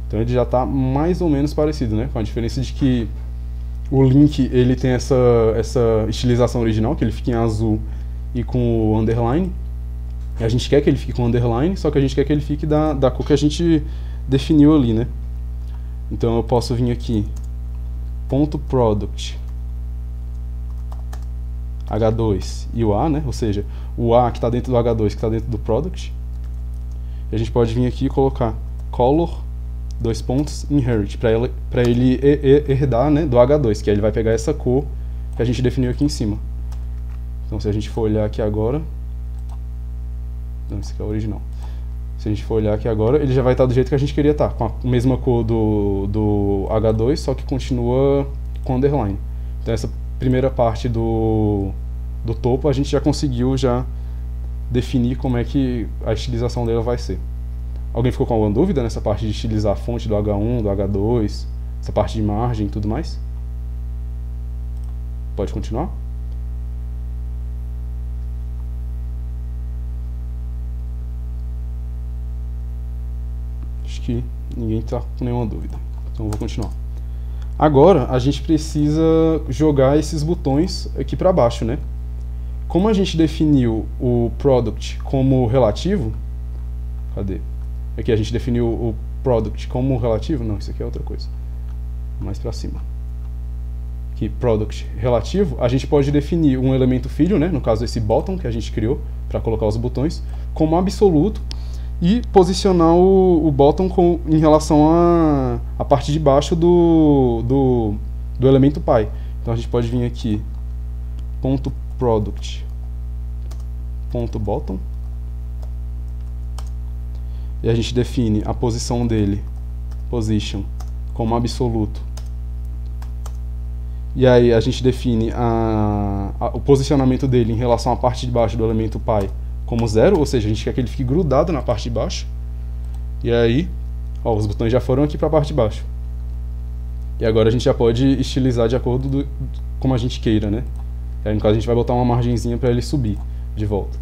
Então ele já está mais ou menos parecido, né? Com a diferença de que o link ele tem essa estilização original, que ele fica em azul e com o underline. E a gente quer que ele fique com underline, só que a gente quer que ele fique da cor que a gente definiu ali, né? Então eu posso vir aqui, ponto product, H2 e o A, né? Ou seja, o A que está dentro do H2 que está dentro do product. E a gente pode vir aqui e colocar color, dois pontos, inherit, para ele herdar, né, do H2, que aí ele vai pegar essa cor que a gente definiu aqui em cima. Então se a gente for olhar aqui agora... Não, esse aqui é o original. Se a gente for olhar aqui agora, ele já vai estar do jeito que a gente queria estar, com a mesma cor do H2, só que continua com underline. Então essa primeira parte do topo a gente já conseguiu definir como é que a estilização dela vai ser. Alguém ficou com alguma dúvida nessa parte de estilizar a fonte do H1, do H2, essa parte de margem e tudo mais? Pode continuar? Acho que ninguém está com nenhuma dúvida, então eu vou continuar. Agora a gente precisa jogar esses botões aqui para baixo, né? Como a gente definiu o product como relativo, cadê? Aqui a gente definiu o product como relativo, não, isso aqui é outra coisa. Mais para cima. Aqui, product relativo, a gente pode definir um elemento filho, né? No caso esse bottom que a gente criou para colocar os botões, como absoluto e posicionar o bottom em relação à parte de baixo do elemento pi. Então a gente pode vir aqui, ponto product, ponto bottom, e a gente define a posição dele, position, como absoluto. E aí a gente define o posicionamento dele em relação à parte de baixo do elemento pi como 0, ou seja, a gente quer que ele fique grudado na parte de baixo. E aí, ó, os botões já foram aqui para a parte de baixo. E agora a gente já pode estilizar de acordo como a gente queira, né? E aí, no caso, a gente vai botar uma margenzinha para ele subir de volta.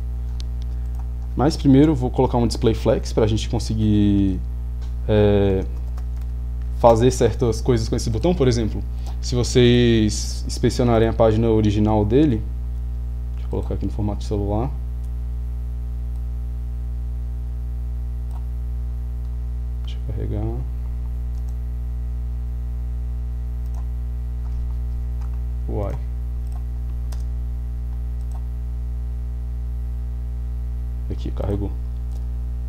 Mas primeiro eu vou colocar um display flex para a gente conseguir fazer certas coisas com esse botão. Por exemplo, se vocês inspecionarem a página original dele, deixa eu colocar aqui no formato de celular. Deixa eu carregar. Uai. Aqui, carregou.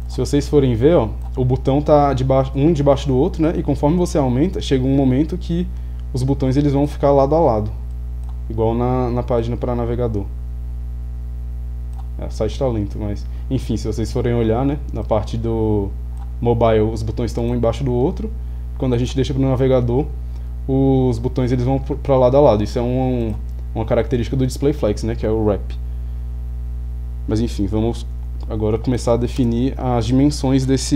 Se vocês forem ver, ó, o botão tá um debaixo do outro, né? E conforme você aumenta, chega um momento que os botões eles vão ficar lado a lado, igual na página para navegador. O site está lento, mas enfim, se vocês forem olhar, né, na parte do mobile, os botões estão um embaixo do outro. Quando a gente deixa para o navegador, os botões eles vão para lado a lado. Isso é uma característica do display flex, né, que é o wrap. Mas enfim, vamos agora começar a definir as dimensões dessa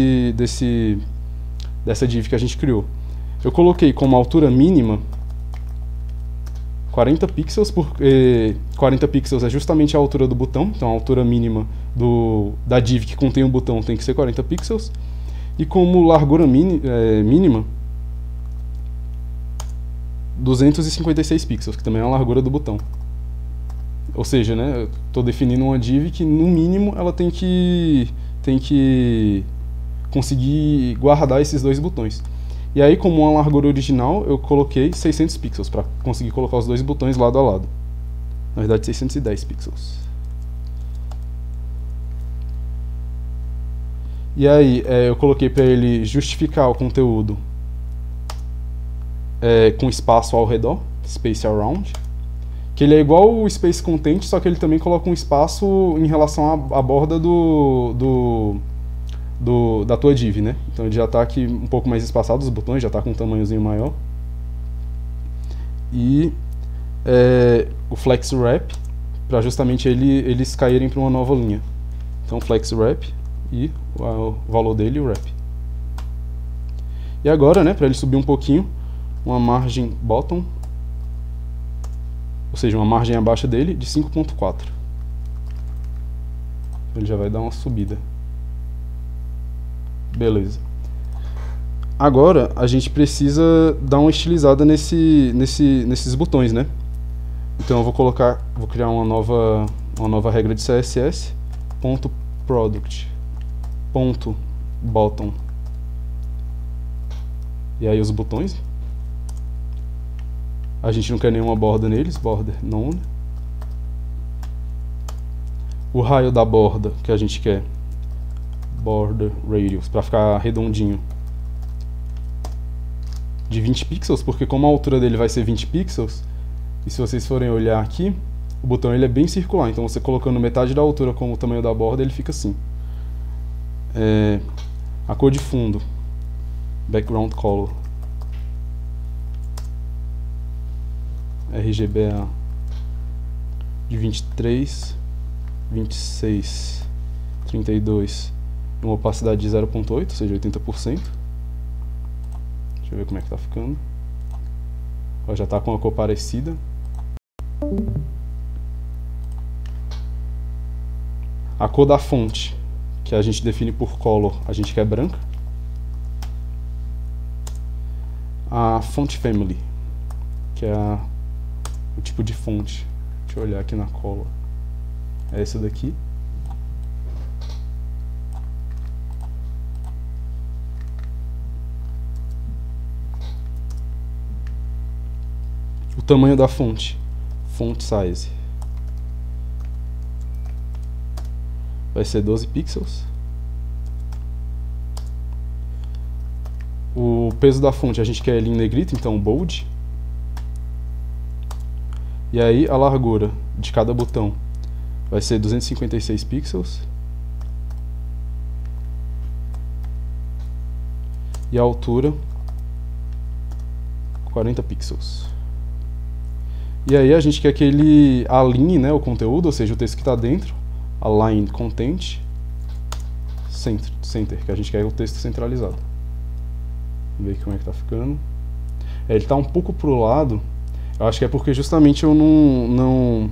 div que a gente criou. Eu coloquei como altura mínima 40 pixels, porque 40 pixels é justamente a altura do botão, então a altura mínima da div que contém o botão tem que ser 40 pixels. E como largura mínima, 256 pixels, que também é a largura do botão. Ou seja, né, eu estou definindo uma div que no mínimo ela tem que conseguir guardar esses dois botões. E aí, como uma largura original, eu coloquei 600 pixels para conseguir colocar os dois botões lado a lado. Na verdade, 610 pixels. E aí, eu coloquei para ele justificar o conteúdo com espaço ao redor, space around. Que ele é igual o space content, só que ele também coloca um espaço em relação à borda da tua div, né? Então ele já está aqui um pouco mais espaçado, os botões já está com um tamanhozinho maior. E o flex wrap, para justamente eles caírem para uma nova linha. Então flex wrap e o valor dele e o wrap. E agora, né, para ele subir um pouquinho, uma margem bottom, ou seja, uma margem abaixo dele de 5.4. Ele já vai dar uma subida. Beleza. Agora a gente precisa dar uma estilizada nesses botões, né? Então eu vou criar uma nova regra de CSS, .product, .bottom. E aí os botões. A gente não quer nenhuma borda neles, border none. O raio da borda que a gente quer, border radius, para ficar redondinho, de 20 pixels, porque como a altura dele vai ser 20 pixels, e se vocês forem olhar aqui, o botão ele é bem circular, então você colocando metade da altura como o tamanho da borda, ele fica assim. A cor de fundo, background color, RGBA de 23, 26, 32, uma opacidade de 0.8, ou seja, 80%. Deixa eu ver como é que tá ficando. Ó, já tá com uma cor parecida. A cor da fonte, que a gente define por color, a gente quer branca. A font family, que é o tipo de fonte. Deixa eu olhar aqui na cola. É essa daqui. O tamanho da fonte, font size, vai ser 12 pixels. O peso da fonte a gente quer ele em negrito, então bold. E aí a largura de cada botão vai ser 256 pixels. E a altura 40 pixels. E aí a gente quer que ele alinhe, né, o conteúdo, ou seja, o texto que está dentro, align content, center, que a gente quer o texto centralizado. Vamos ver como é que está ficando. Ele está um pouco pro lado. Eu acho que é porque justamente eu não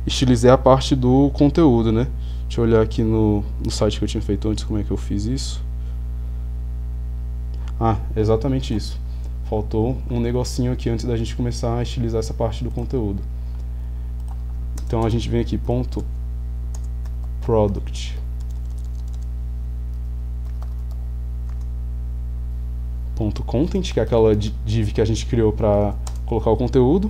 estilizei a parte do conteúdo, né? Deixa eu olhar aqui no site que eu tinha feito antes, como é que eu fiz isso. Ah, exatamente isso. Faltou um negocinho aqui antes da gente começar a estilizar essa parte do conteúdo. Então a gente vem aqui, ponto product. Ponto content, que é aquela div que a gente criou para colocar o conteúdo.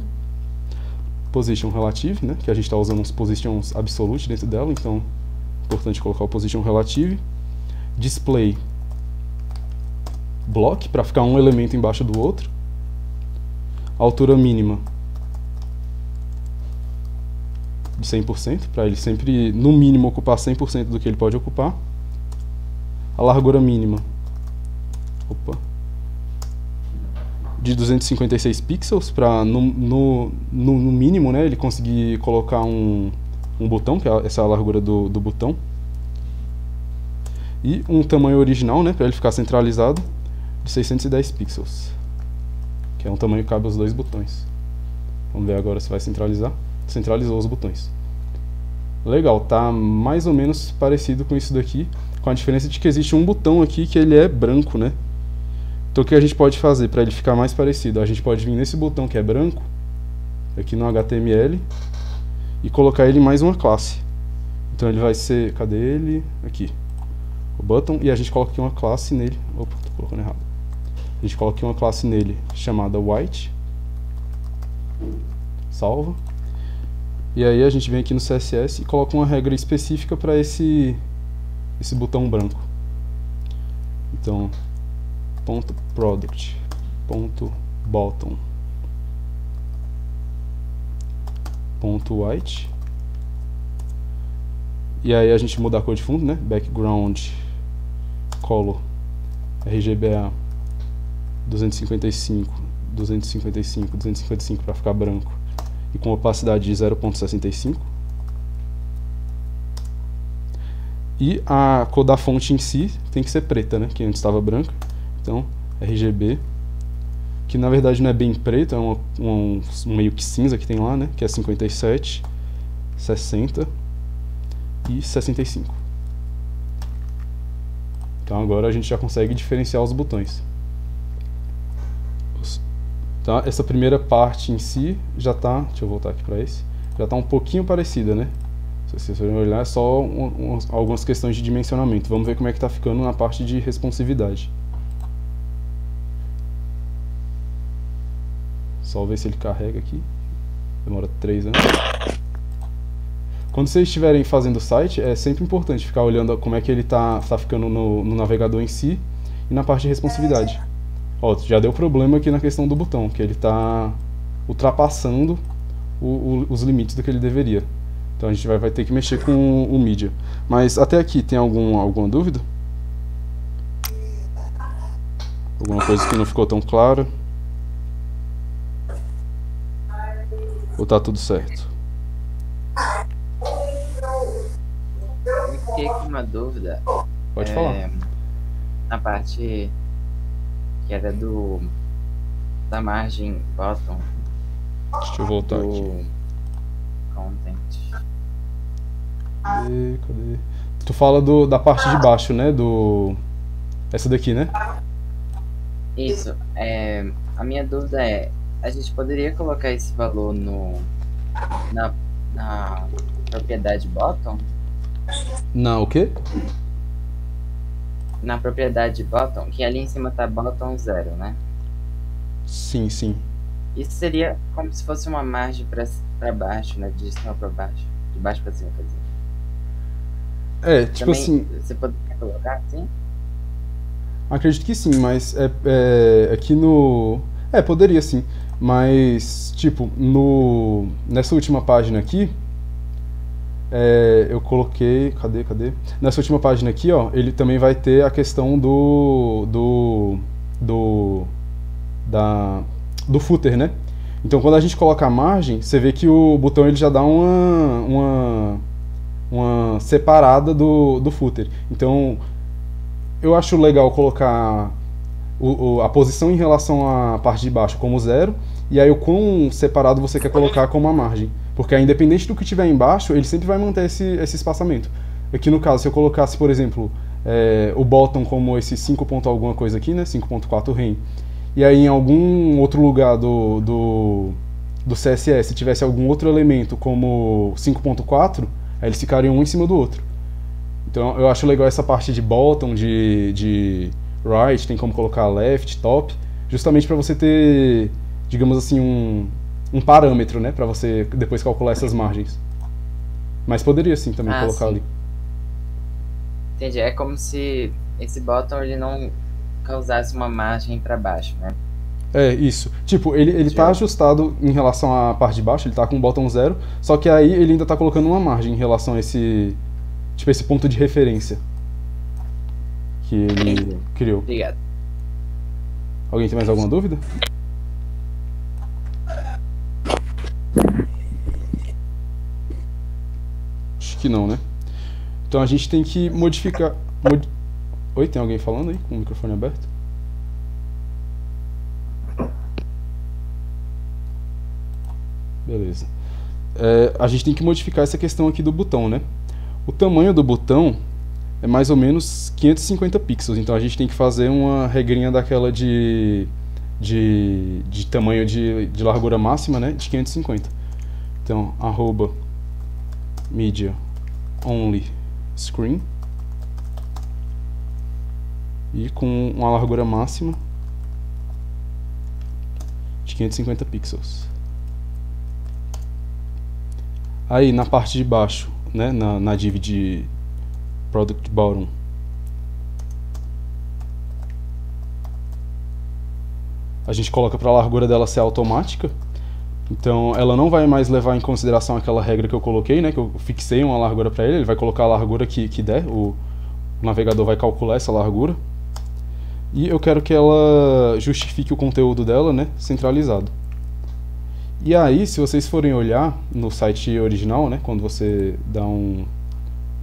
Position relative, né, que a gente está usando uns positions absolute dentro dela, então é importante colocar o position relative. Display block, para ficar um elemento embaixo do outro. Altura mínima de 100%, para ele sempre, no mínimo, ocupar 100% do que ele pode ocupar. A largura mínima de 256 pixels, para no mínimo, né, ele conseguir colocar um botão, que é essa largura do botão. E um tamanho original, né, para ele ficar centralizado, de 610 pixels, que é um tamanho que cabe aos dois botões. Vamos ver agora se vai centralizar. Centralizou os botões. Legal, tá mais ou menos parecido com isso daqui, com a diferença de que existe um botão aqui que ele é branco, né? Então o que a gente pode fazer para ele ficar mais parecido? A gente pode vir nesse botão que é branco, aqui no HTML, e colocar ele em mais uma classe. Então ele vai ser, cadê ele? Aqui, o button, e a gente coloca aqui uma classe nele. Opa, tô colocando errado. A gente coloca uma classe nele chamada white, salva, e aí a gente vem aqui no CSS e coloca uma regra específica para esse botão branco. Então, ponto product, ponto bottom, ponto white, e aí a gente muda a cor de fundo, né? Background color RGBA 255, 255, 255 para ficar branco e com opacidade de 0.65. E a cor da fonte em si tem que ser preta, né? Que antes estava branca. Então, RGB, que na verdade não é bem preto, é um meio que cinza que tem lá, né? Que é 57, 60 e 65. Então agora a gente já consegue diferenciar os botões. Tá? Essa primeira parte em si já está, deixa eu voltar aqui para esse, já está um pouquinho parecida, né? Se vocês forem olhar, é só algumas questões de dimensionamento. Vamos ver como é que está ficando na parte de responsividade. Só ver se ele carrega aqui. Demora 3 anos. Quando vocês estiverem fazendo o site, é sempre importante ficar olhando como é que ele está ficando no navegador em si e na parte de responsividade. Ó, já deu problema aqui na questão do botão, que ele está ultrapassando os limites do que ele deveria. Então a gente vai ter que mexer com o mídia. Mas até aqui, tem alguma dúvida? Alguma coisa que não ficou tão clara? Ou tá tudo certo? Eu fiquei com uma dúvida. Pode falar. Na parte que era da margem bottom. Deixa eu voltar aqui. Content. Cadê? Tu fala da parte de baixo, né? Essa daqui, né? Isso. A minha dúvida é, a gente poderia colocar esse valor na propriedade bottom? Na o quê? Na propriedade bottom, que ali em cima tá bottom 0, né? Sim, sim. Isso seria como se fosse uma margem pra baixo, né? De cima pra baixo. De baixo pra cima, quer dizer. Tipo Também, assim... você poderia colocar assim? Acredito que sim, mas aqui no... poderia sim. Mas, tipo, nessa última página aqui, eu coloquei... Cadê? Nessa última página aqui, ó, ele também vai ter a questão do footer, né? Então, quando a gente coloca a margem, você vê que o botão ele já dá uma separada do footer. Então, eu acho legal colocar a posição em relação à parte de baixo como 0, e aí o quão separado você quer colocar como a margem. Porque aí, independente do que tiver embaixo, ele sempre vai manter esse espaçamento. Aqui no caso, se eu colocasse, por exemplo, o bottom como esse 5 ponto alguma coisa aqui, né, 5.4 rem, e aí em algum outro lugar do CSS tivesse algum outro elemento como 5.4, aí eles ficariam um em cima do outro. Então eu acho legal essa parte de bottom, de right, tem como colocar left, top, justamente para você ter, digamos assim, um parâmetro, né, para você depois calcular essas margens. Mas poderia sim também colocar ali. Entendi, é como se esse bottom ele não causasse uma margem para baixo, né? Isso. Tipo, ele tá ajustado em relação à parte de baixo, ele tá com o bottom 0, só que aí ele ainda tá colocando uma margem em relação a esse ponto de referência que ele criou. Obrigado. Alguém tem mais alguma dúvida? Acho que não, né? Então a gente tem que modificar... Oi, tem alguém falando aí com o microfone aberto? Beleza. A gente tem que modificar essa questão aqui do botão, né? O tamanho do botão é mais ou menos 550 pixels, então a gente tem que fazer uma regrinha daquela de tamanho de largura máxima, né? De 550. Então, @media only screen, e com uma largura máxima 550 pixels. Aí na parte de baixo, né, na div de Product Bottom, a gente coloca para a largura dela ser automática. Então ela não vai mais levar em consideração aquela regra que eu coloquei, né, que eu fixei uma largura para ele vai colocar a largura que der, o navegador vai calcular essa largura. E eu quero que ela justifique o conteúdo dela, né, centralizado. E aí, se vocês forem olhar no site original, né, quando você dá um...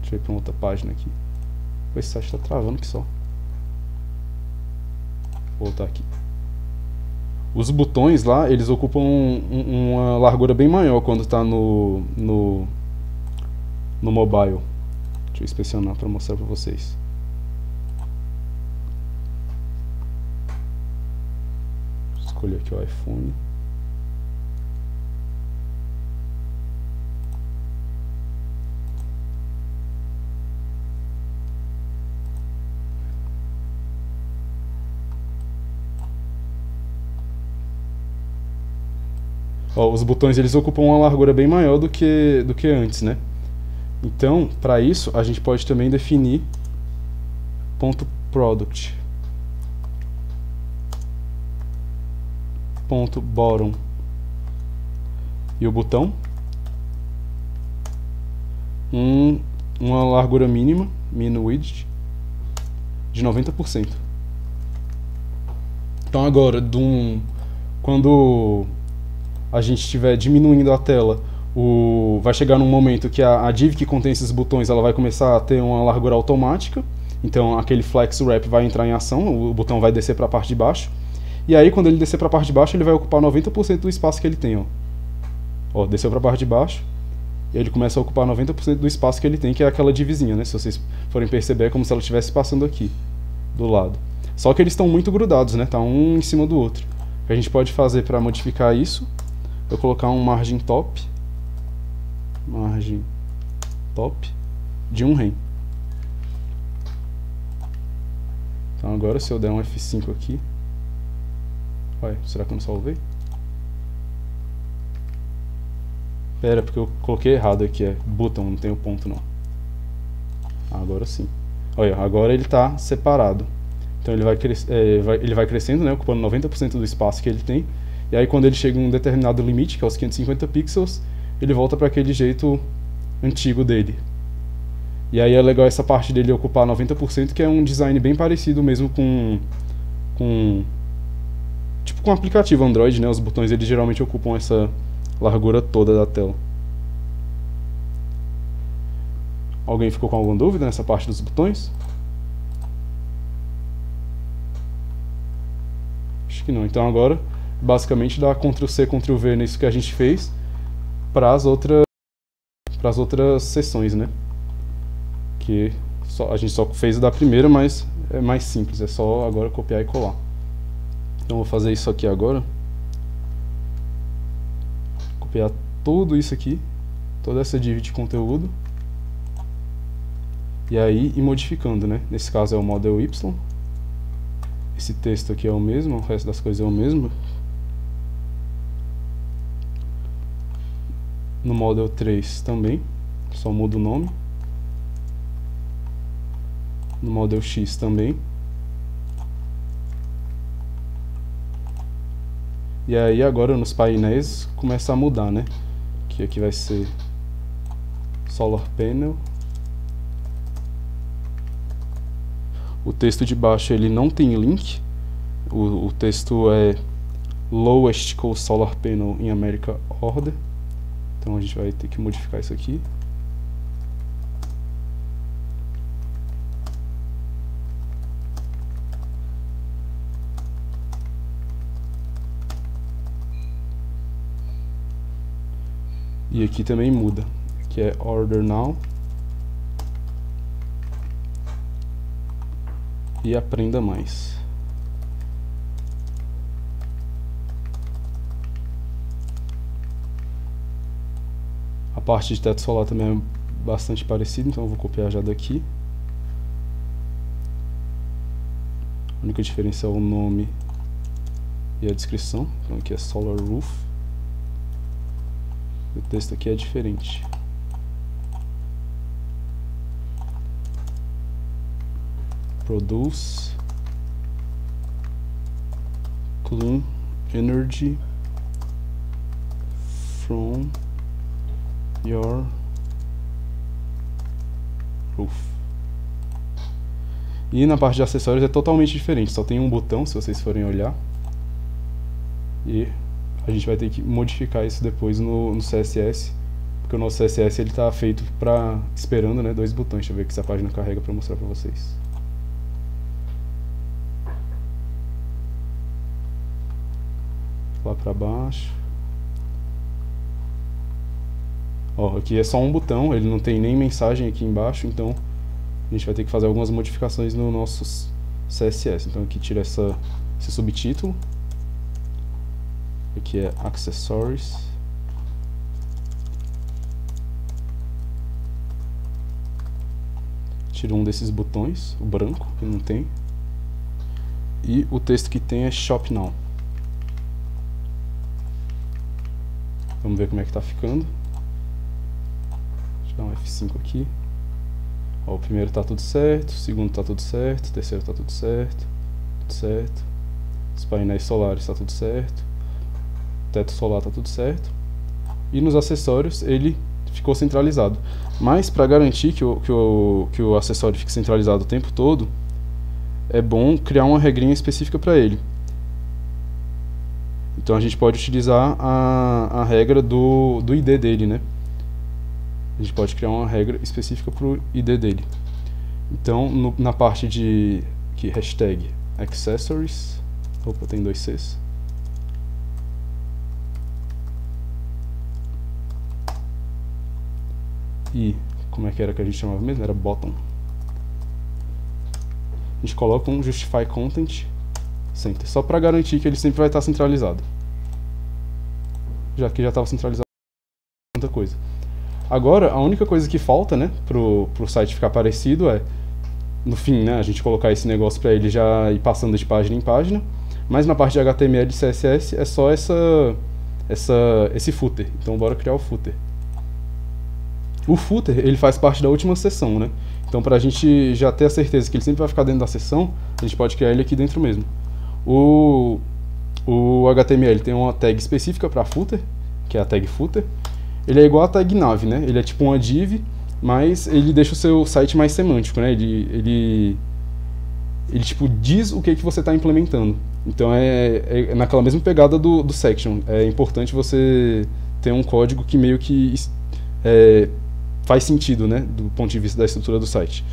Deixa eu ir para outra página aqui. Esse site está travando que só. Vou voltar aqui. Os botões lá, eles ocupam uma largura bem maior quando está no mobile. Deixa eu inspecionar para mostrar para vocês. Vou escolher aqui o iPhone. Ó, os botões eles ocupam uma largura bem maior do que antes, né? Então, para isso, a gente pode também definir .product .bottom e o botão uma largura mínima, min width, de 90%. Então agora, quando a gente estiver diminuindo a tela, vai chegar num momento que a div que contém esses botões ela vai começar a ter uma largura automática. Então aquele flex wrap vai entrar em ação, o botão vai descer para a parte de baixo. E aí quando ele descer para a parte de baixo, ele vai ocupar 90% do espaço que ele tem. Ó, desceu para a parte de baixo, e ele começa a ocupar 90% do espaço que ele tem, que é aquela divzinha, né? Se vocês forem perceber, é como se ela estivesse passando aqui, do lado. Só que eles estão muito grudados, né? Tá um em cima do outro. O que a gente pode fazer para modificar isso, eu colocar um margin top de 1 rem. Então agora se eu der um F5 aqui, ué, será que eu não salvei? Pera, porque eu coloquei errado aqui, é button, não tem o ponto não. Agora sim. Olha, agora ele está separado. Então ele vai crescendo, né, ocupando 90% do espaço que ele tem. E aí quando ele chega em um determinado limite, que é os 550 pixels, ele volta para aquele jeito antigo dele. E aí é legal essa parte dele ocupar 90%, que é um design bem parecido mesmo com tipo com o aplicativo Android, né? Os botões eles geralmente ocupam essa largura toda da tela. Alguém ficou com alguma dúvida nessa parte dos botões? Acho que não. Então agora basicamente dá Ctrl+C, Ctrl+V nisso que a gente fez para as outras seções, né? Que a gente só fez da primeira, mas é mais simples, é só agora copiar e colar. Então vou fazer isso aqui agora. Copiar tudo isso aqui, toda essa div de conteúdo. E aí ir modificando, né? Nesse caso é o model Y. Esse texto aqui é o mesmo, o resto das coisas é o mesmo. No model 3 também, só muda o nome. No model X também. E aí agora nos painéis começa a mudar, né? Que aqui vai ser Solar Panel. O texto de baixo ele não tem link. O texto é Lowest Cost Solar Panel in America Order. Então a gente vai ter que modificar isso aqui. E aqui também muda, que é Order Now. E Aprenda Mais. A parte de teto solar também é bastante parecida, então eu vou copiar já daqui. A única diferença é o nome e a descrição. Então aqui é Solar Roof. O texto aqui é diferente. Produce clean energy from your roof. E na parte de acessórios é totalmente diferente, só tem um botão se vocês forem olhar. E a gente vai ter que modificar isso depois no CSS, porque o nosso CSS ele tá feito para esperando, né, 2 botões. Deixa eu ver aqui se a página carrega para mostrar para vocês. Lá para baixo. Ó, aqui é só um botão, ele não tem nem mensagem aqui embaixo, então a gente vai ter que fazer algumas modificações no nosso CSS. Então aqui tira esse subtítulo. Aqui é Accessories. Tira um desses botões, o branco, que não tem. E o texto que tem é Shop Now. Vamos ver como é que tá ficando. Deixa eu dar um F5 aqui. Ó, o primeiro tá tudo certo, o segundo tá tudo certo, o terceiro tá tudo certo, os painéis solares tá tudo certo, o teto solar tá tudo certo, e nos acessórios ele ficou centralizado. Mas para garantir que o acessório fique centralizado o tempo todo, é bom criar uma regrinha específica para ele. Então a gente pode utilizar a regra do ID dele, né? A gente pode criar uma regra específica para o ID dele. Então, na parte de aqui, hashtag accessories, opa, tem 2 Cs. E como é que era que a gente chamava mesmo? Era bottom. A gente coloca um justify content center, só para garantir que ele sempre vai estar centralizado. Já que já estava centralizado muita coisa. Agora, a única coisa que falta, né, pro site ficar parecido é, no fim, né, a gente colocar esse negócio para ele já ir passando de página em página, mas na parte de HTML e CSS é só esse footer. Então bora criar o footer. O footer, ele faz parte da última seção, né? Então pra gente já ter a certeza que ele sempre vai ficar dentro da seção, a gente pode criar ele aqui dentro mesmo. O HTML tem uma tag específica para footer, que é a tag footer. Ele é igual a tag nav, né? Ele é tipo uma div, mas ele deixa o seu site mais semântico, né? Ele tipo diz o que você está implementando. Então é naquela mesma pegada do section. É importante você ter um código que meio que faz sentido, né? Do ponto de vista da estrutura do site.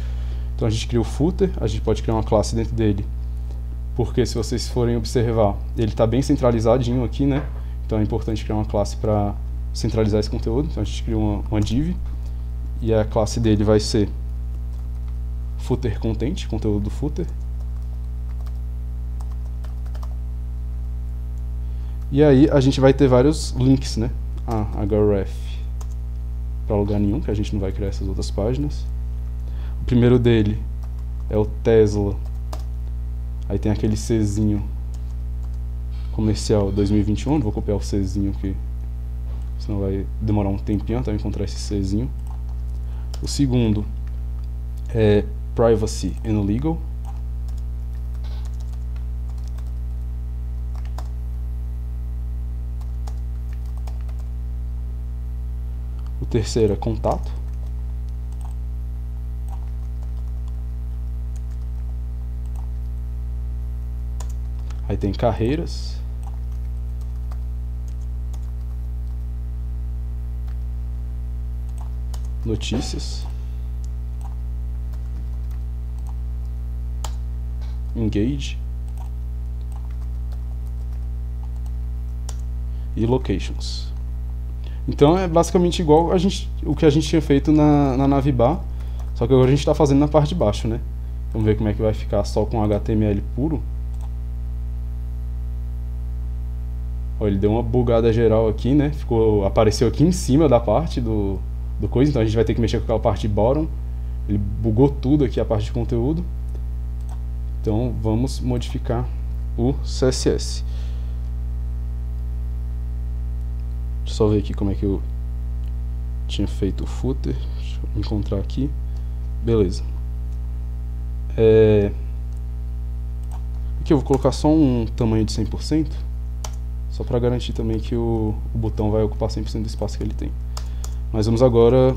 Então a gente cria o footer, a gente pode criar uma classe dentro dele, porque se vocês forem observar, ele está bem centralizadinho aqui, né? Então é importante criar uma classe para centralizar esse conteúdo. Então a gente cria uma div e a classe dele vai ser footer content, conteúdo do footer. E aí a gente vai ter vários links, né? href para lugar nenhum, que a gente não vai criar essas outras páginas. O primeiro dele é o Tesla. Aí tem aquele Czinho comercial 2021, vou copiar o Czinho aqui, senão vai demorar um tempinho até eu encontrar esse Czinho. O segundo é Privacy and Legal. O terceiro é Contato. Aí tem Carreiras. Notícias. Engage. E Locations. Então é basicamente igual o que a gente tinha feito na Navbar, só que agora a gente está fazendo na parte de baixo, né? Vamos ver como é que vai ficar só com HTML puro. Ó, ele deu uma bugada geral aqui, né? Apareceu aqui em cima da parte do coisa, então a gente vai ter que mexer com aquela parte de bottom. Ele bugou tudo aqui, a parte de conteúdo. Então vamos modificar o CSS. eu só ver aqui como é que eu tinha feito o footer. Deixa eu encontrar aqui. Beleza. Aqui eu vou colocar só um tamanho de 100%, só para garantir também que o botão vai ocupar 100% do espaço que ele tem. Mas vamos agora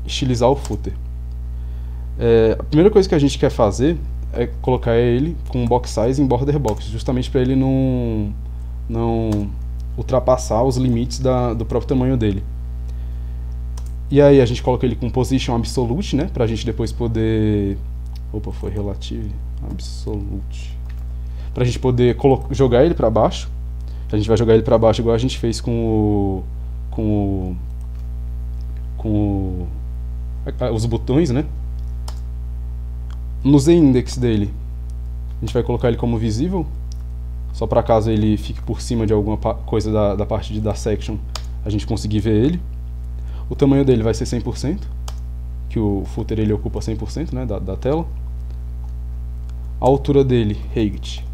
estilizar o footer. A primeira coisa que a gente quer fazer é colocar ele com box size em border box, justamente para ele não ultrapassar os limites do próprio tamanho dele. E aí a gente coloca ele com position absolute, né, pra gente depois poder... Opa, foi relative absolute. Pra gente poder jogar ele pra baixo. A gente vai jogar ele pra baixo igual a gente fez com os botões, né. No z-index dele, a gente vai colocar ele como visível, só para caso ele fique por cima de alguma coisa da parte da section, a gente conseguir ver ele. O tamanho dele vai ser 100%, que o footer ele ocupa 100%, né, da tela. A altura dele, height,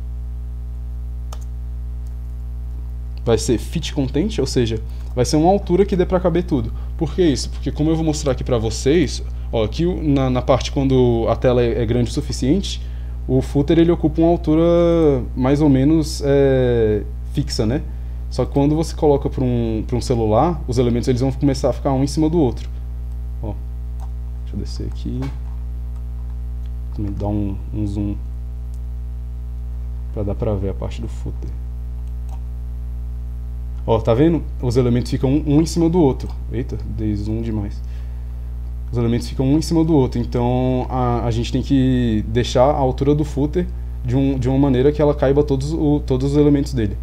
vai ser fit content, ou seja, vai ser uma altura que dê para caber tudo. Por que isso? Porque como eu vou mostrar aqui para vocês, ó, aqui na parte quando a tela é grande o suficiente, o footer ele ocupa uma altura mais ou menos fixa, né? Só que quando você coloca para um celular, os elementos eles vão começar a ficar um em cima do outro. Ó, deixa eu descer aqui, também dar um zoom para dar para ver a parte do footer. Ó, tá vendo? Os elementos ficam um em cima do outro. Eita, dei zoom demais. Os elementos ficam um em cima do outro, então a gente tem que deixar a altura do footer de uma maneira que ela caiba todos os elementos dele.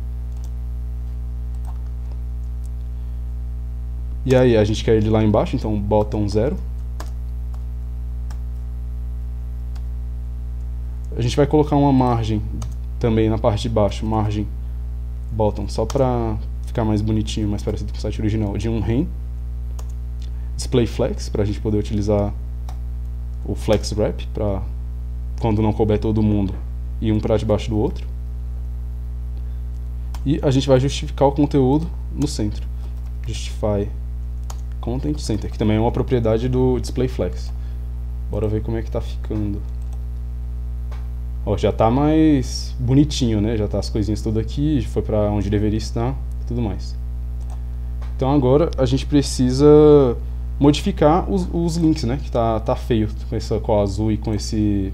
E aí a gente quer ele lá embaixo, então bottom 0. A gente vai colocar uma margem também na parte de baixo, margem bottom, só para ficar mais bonitinho, mais parecido com o site original, de 1 rem. Display flex, para a gente poder utilizar o flex wrap, para quando não couber todo mundo, e um para debaixo do outro. E a gente vai justificar o conteúdo no centro. Justify Content Center, que também é uma propriedade do Display Flex. Bora ver como é que tá ficando. Ó, já tá mais bonitinho, né? Já tá as coisinhas tudo aqui, foi para onde deveria estar e tudo mais. Então agora a gente precisa modificar os links, né? Que tá feio com essa cor azul e com esse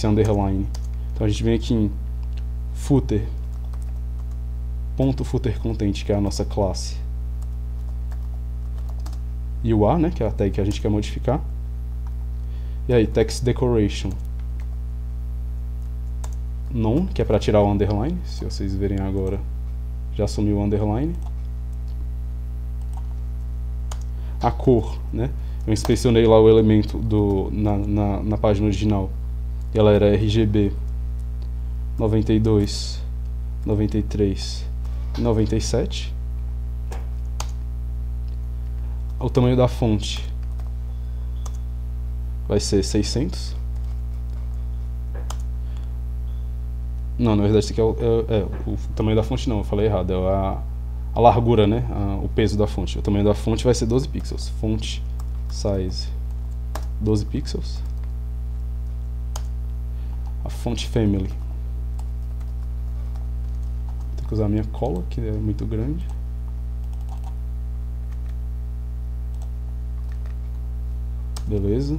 underline. Então a gente vem aqui em footer, ponto footer content, que é a nossa classe, e o A, né? Que é a tag que a gente quer modificar. E aí text decoration none, que é para tirar o underline. Se vocês verem agora, já sumiu o underline. A cor, né? Eu inspecionei lá o elemento na página original. Ela era RGB 92, 93 e 97. O tamanho da fonte vai ser 600. Não, na verdade isso aqui o tamanho da fonte não, eu falei errado. É a largura, né? O peso da fonte. O tamanho da fonte vai ser 12 pixels. Font size 12 pixels. A font family. Tenho que usar a minha cola, que é muito grande. Beleza.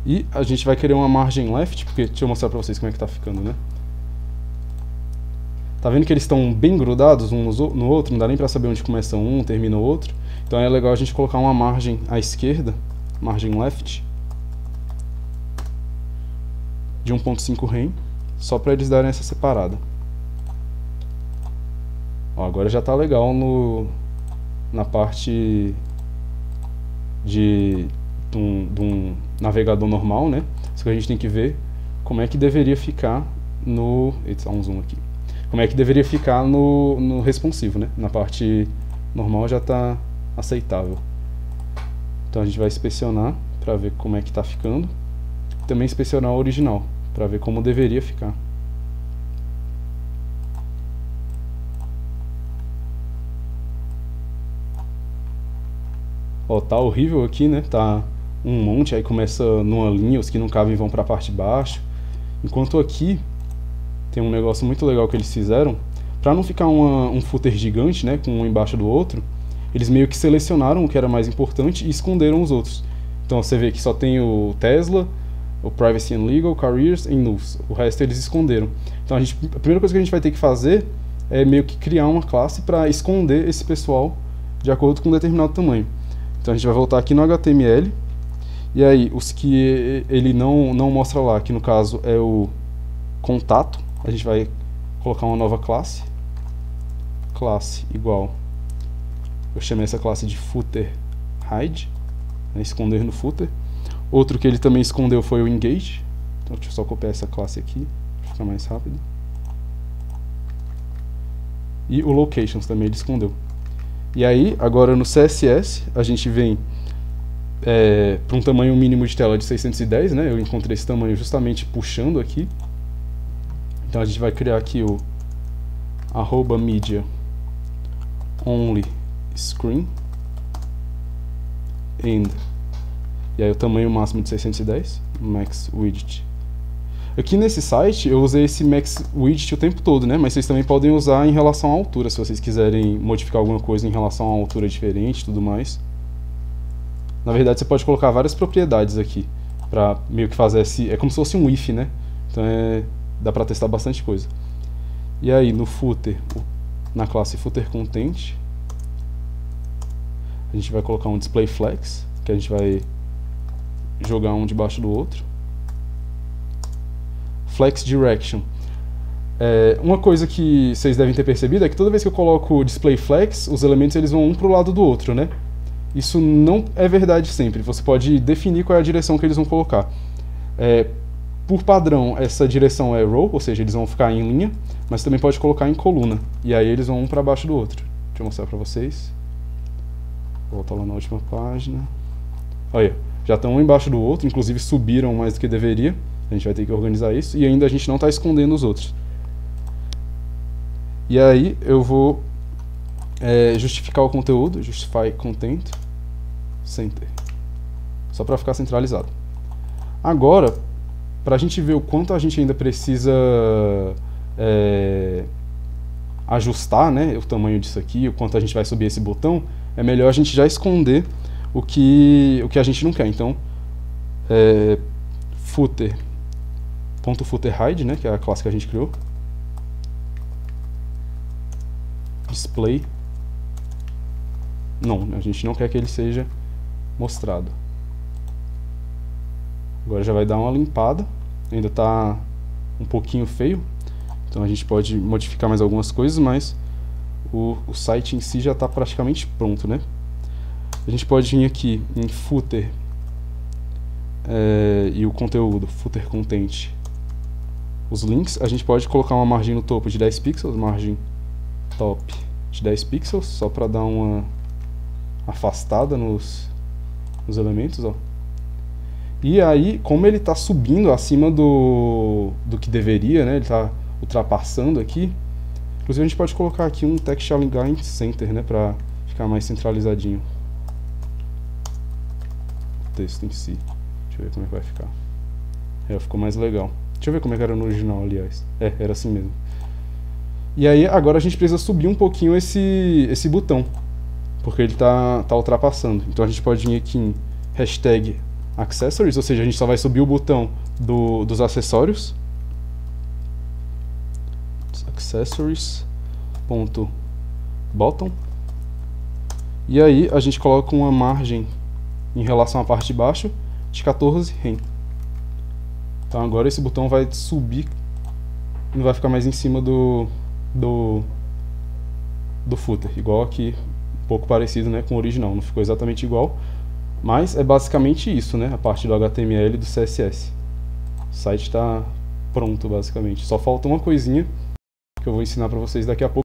E a gente vai querer uma margem left, porque deixa eu mostrar pra vocês como é que tá ficando, né? Tá vendo que eles estão bem grudados um no outro? Não dá nem pra saber onde começa um, termina o outro. Então é legal a gente colocar uma margem à esquerda, margem left, de 1.5 rem, só pra eles darem essa separada. Ó, agora já tá legal na parte de um navegador normal, né? Só que a gente tem que ver como é que deveria ficar no... Eita, um zoom aqui. Como é que deveria ficar no responsivo, né? Na parte normal já está aceitável. Então a gente vai inspecionar para ver como é que está ficando. Também inspecionar o original para ver como deveria ficar. Ó, tá horrível aqui, né? Tá um monte, aí começa numa linha, os que não cabem vão pra parte de baixo. Enquanto aqui tem um negócio muito legal que eles fizeram, pra não ficar um footer gigante, né, com um embaixo do outro, eles meio que selecionaram o que era mais importante e esconderam os outros. Então você vê que só tem o Tesla, o Privacy and Legal, Careers e News. O resto eles esconderam. Então a primeira coisa que a gente vai ter que fazer é meio que criar uma classe para esconder esse pessoal de acordo com um determinado tamanho. Então a gente vai voltar aqui no HTML, e aí os que ele não mostra lá, que no caso é o contato, a gente vai colocar uma nova classe igual, eu chamei essa classe de footer hide, né, esconder no footer. Outro que ele também escondeu foi o engage, então deixa eu só copiar essa classe aqui para ficar mais rápido. E o locations também ele escondeu. E aí, agora no CSS, a gente vem para um tamanho mínimo de tela de 610, né? Eu encontrei esse tamanho justamente puxando aqui. Então a gente vai criar aqui o @media only screen and, e aí o tamanho máximo de 610, max widget. Aqui nesse site eu usei esse max widget o tempo todo, né? Mas vocês também podem usar em relação à altura, se vocês quiserem modificar alguma coisa em relação à altura diferente e tudo mais. Na verdade você pode colocar várias propriedades aqui para meio que fazer esse, é como se fosse um if, né? Então dá para testar bastante coisa. E aí no footer, na classe footer content, a gente vai colocar um display flex, que a gente vai jogar um debaixo do outro. Flex direction. Uma coisa que vocês devem ter percebido é que toda vez que eu coloco o display flex, os elementos eles vão um para o lado do outro, né? Isso não é verdade sempre. Você pode definir qual é a direção que eles vão colocar. Por padrão, essa direção é row, ou seja, eles vão ficar em linha, mas também pode colocar em coluna. E aí eles vão um para baixo do outro. Deixa eu mostrar para vocês. Volta lá na última página. Olha, já estão um embaixo do outro, inclusive subiram mais do que deveria. A gente vai ter que organizar isso. E ainda a gente não está escondendo os outros. E aí eu vou justificar o conteúdo. Justify content. Center. Só para ficar centralizado. Agora, para a gente ver o quanto a gente ainda precisa ajustar, né, o tamanho disso aqui, o quanto a gente vai subir esse botão, é melhor a gente já esconder o que a gente não quer. Então, footer.footerHide, né, que é a classe que a gente criou. Display. Não, a gente não quer que ele seja mostrado. Agora já vai dar uma limpada. Ainda está um pouquinho feio, então a gente pode modificar mais algumas coisas, mas o site em si já está praticamente pronto, né? A gente pode vir aqui em footer e o conteúdo, footer content, os links. A gente pode colocar uma margem no topo de 10 pixels, margem top de 10 pixels, só para dar uma afastada nos elementos, ó. E aí, como ele está subindo acima do que deveria, né? Ele está ultrapassando aqui. Inclusive a gente pode colocar aqui um Text Align Center, né? Para ficar mais centralizadinho o texto em si. Deixa eu ver como é que vai ficar. Ficou mais legal. Deixa eu ver como é que era no original, aliás. Era assim mesmo. E aí, agora a gente precisa subir um pouquinho esse botão, porque ele tá ultrapassando. Então a gente pode vir aqui em hashtag accessories, ou seja, a gente só vai subir o botão dos acessórios. Accessories.bottom. E aí a gente coloca uma margem em relação à parte de baixo de 14 rem. Então agora esse botão vai subir, não vai ficar mais em cima do footer, igual aqui, um pouco parecido, né, com o original. Não ficou exatamente igual, mas é basicamente isso, né, a parte do HTML e do CSS. O site está pronto, basicamente. Só falta uma coisinha que eu vou ensinar para vocês daqui a pouco.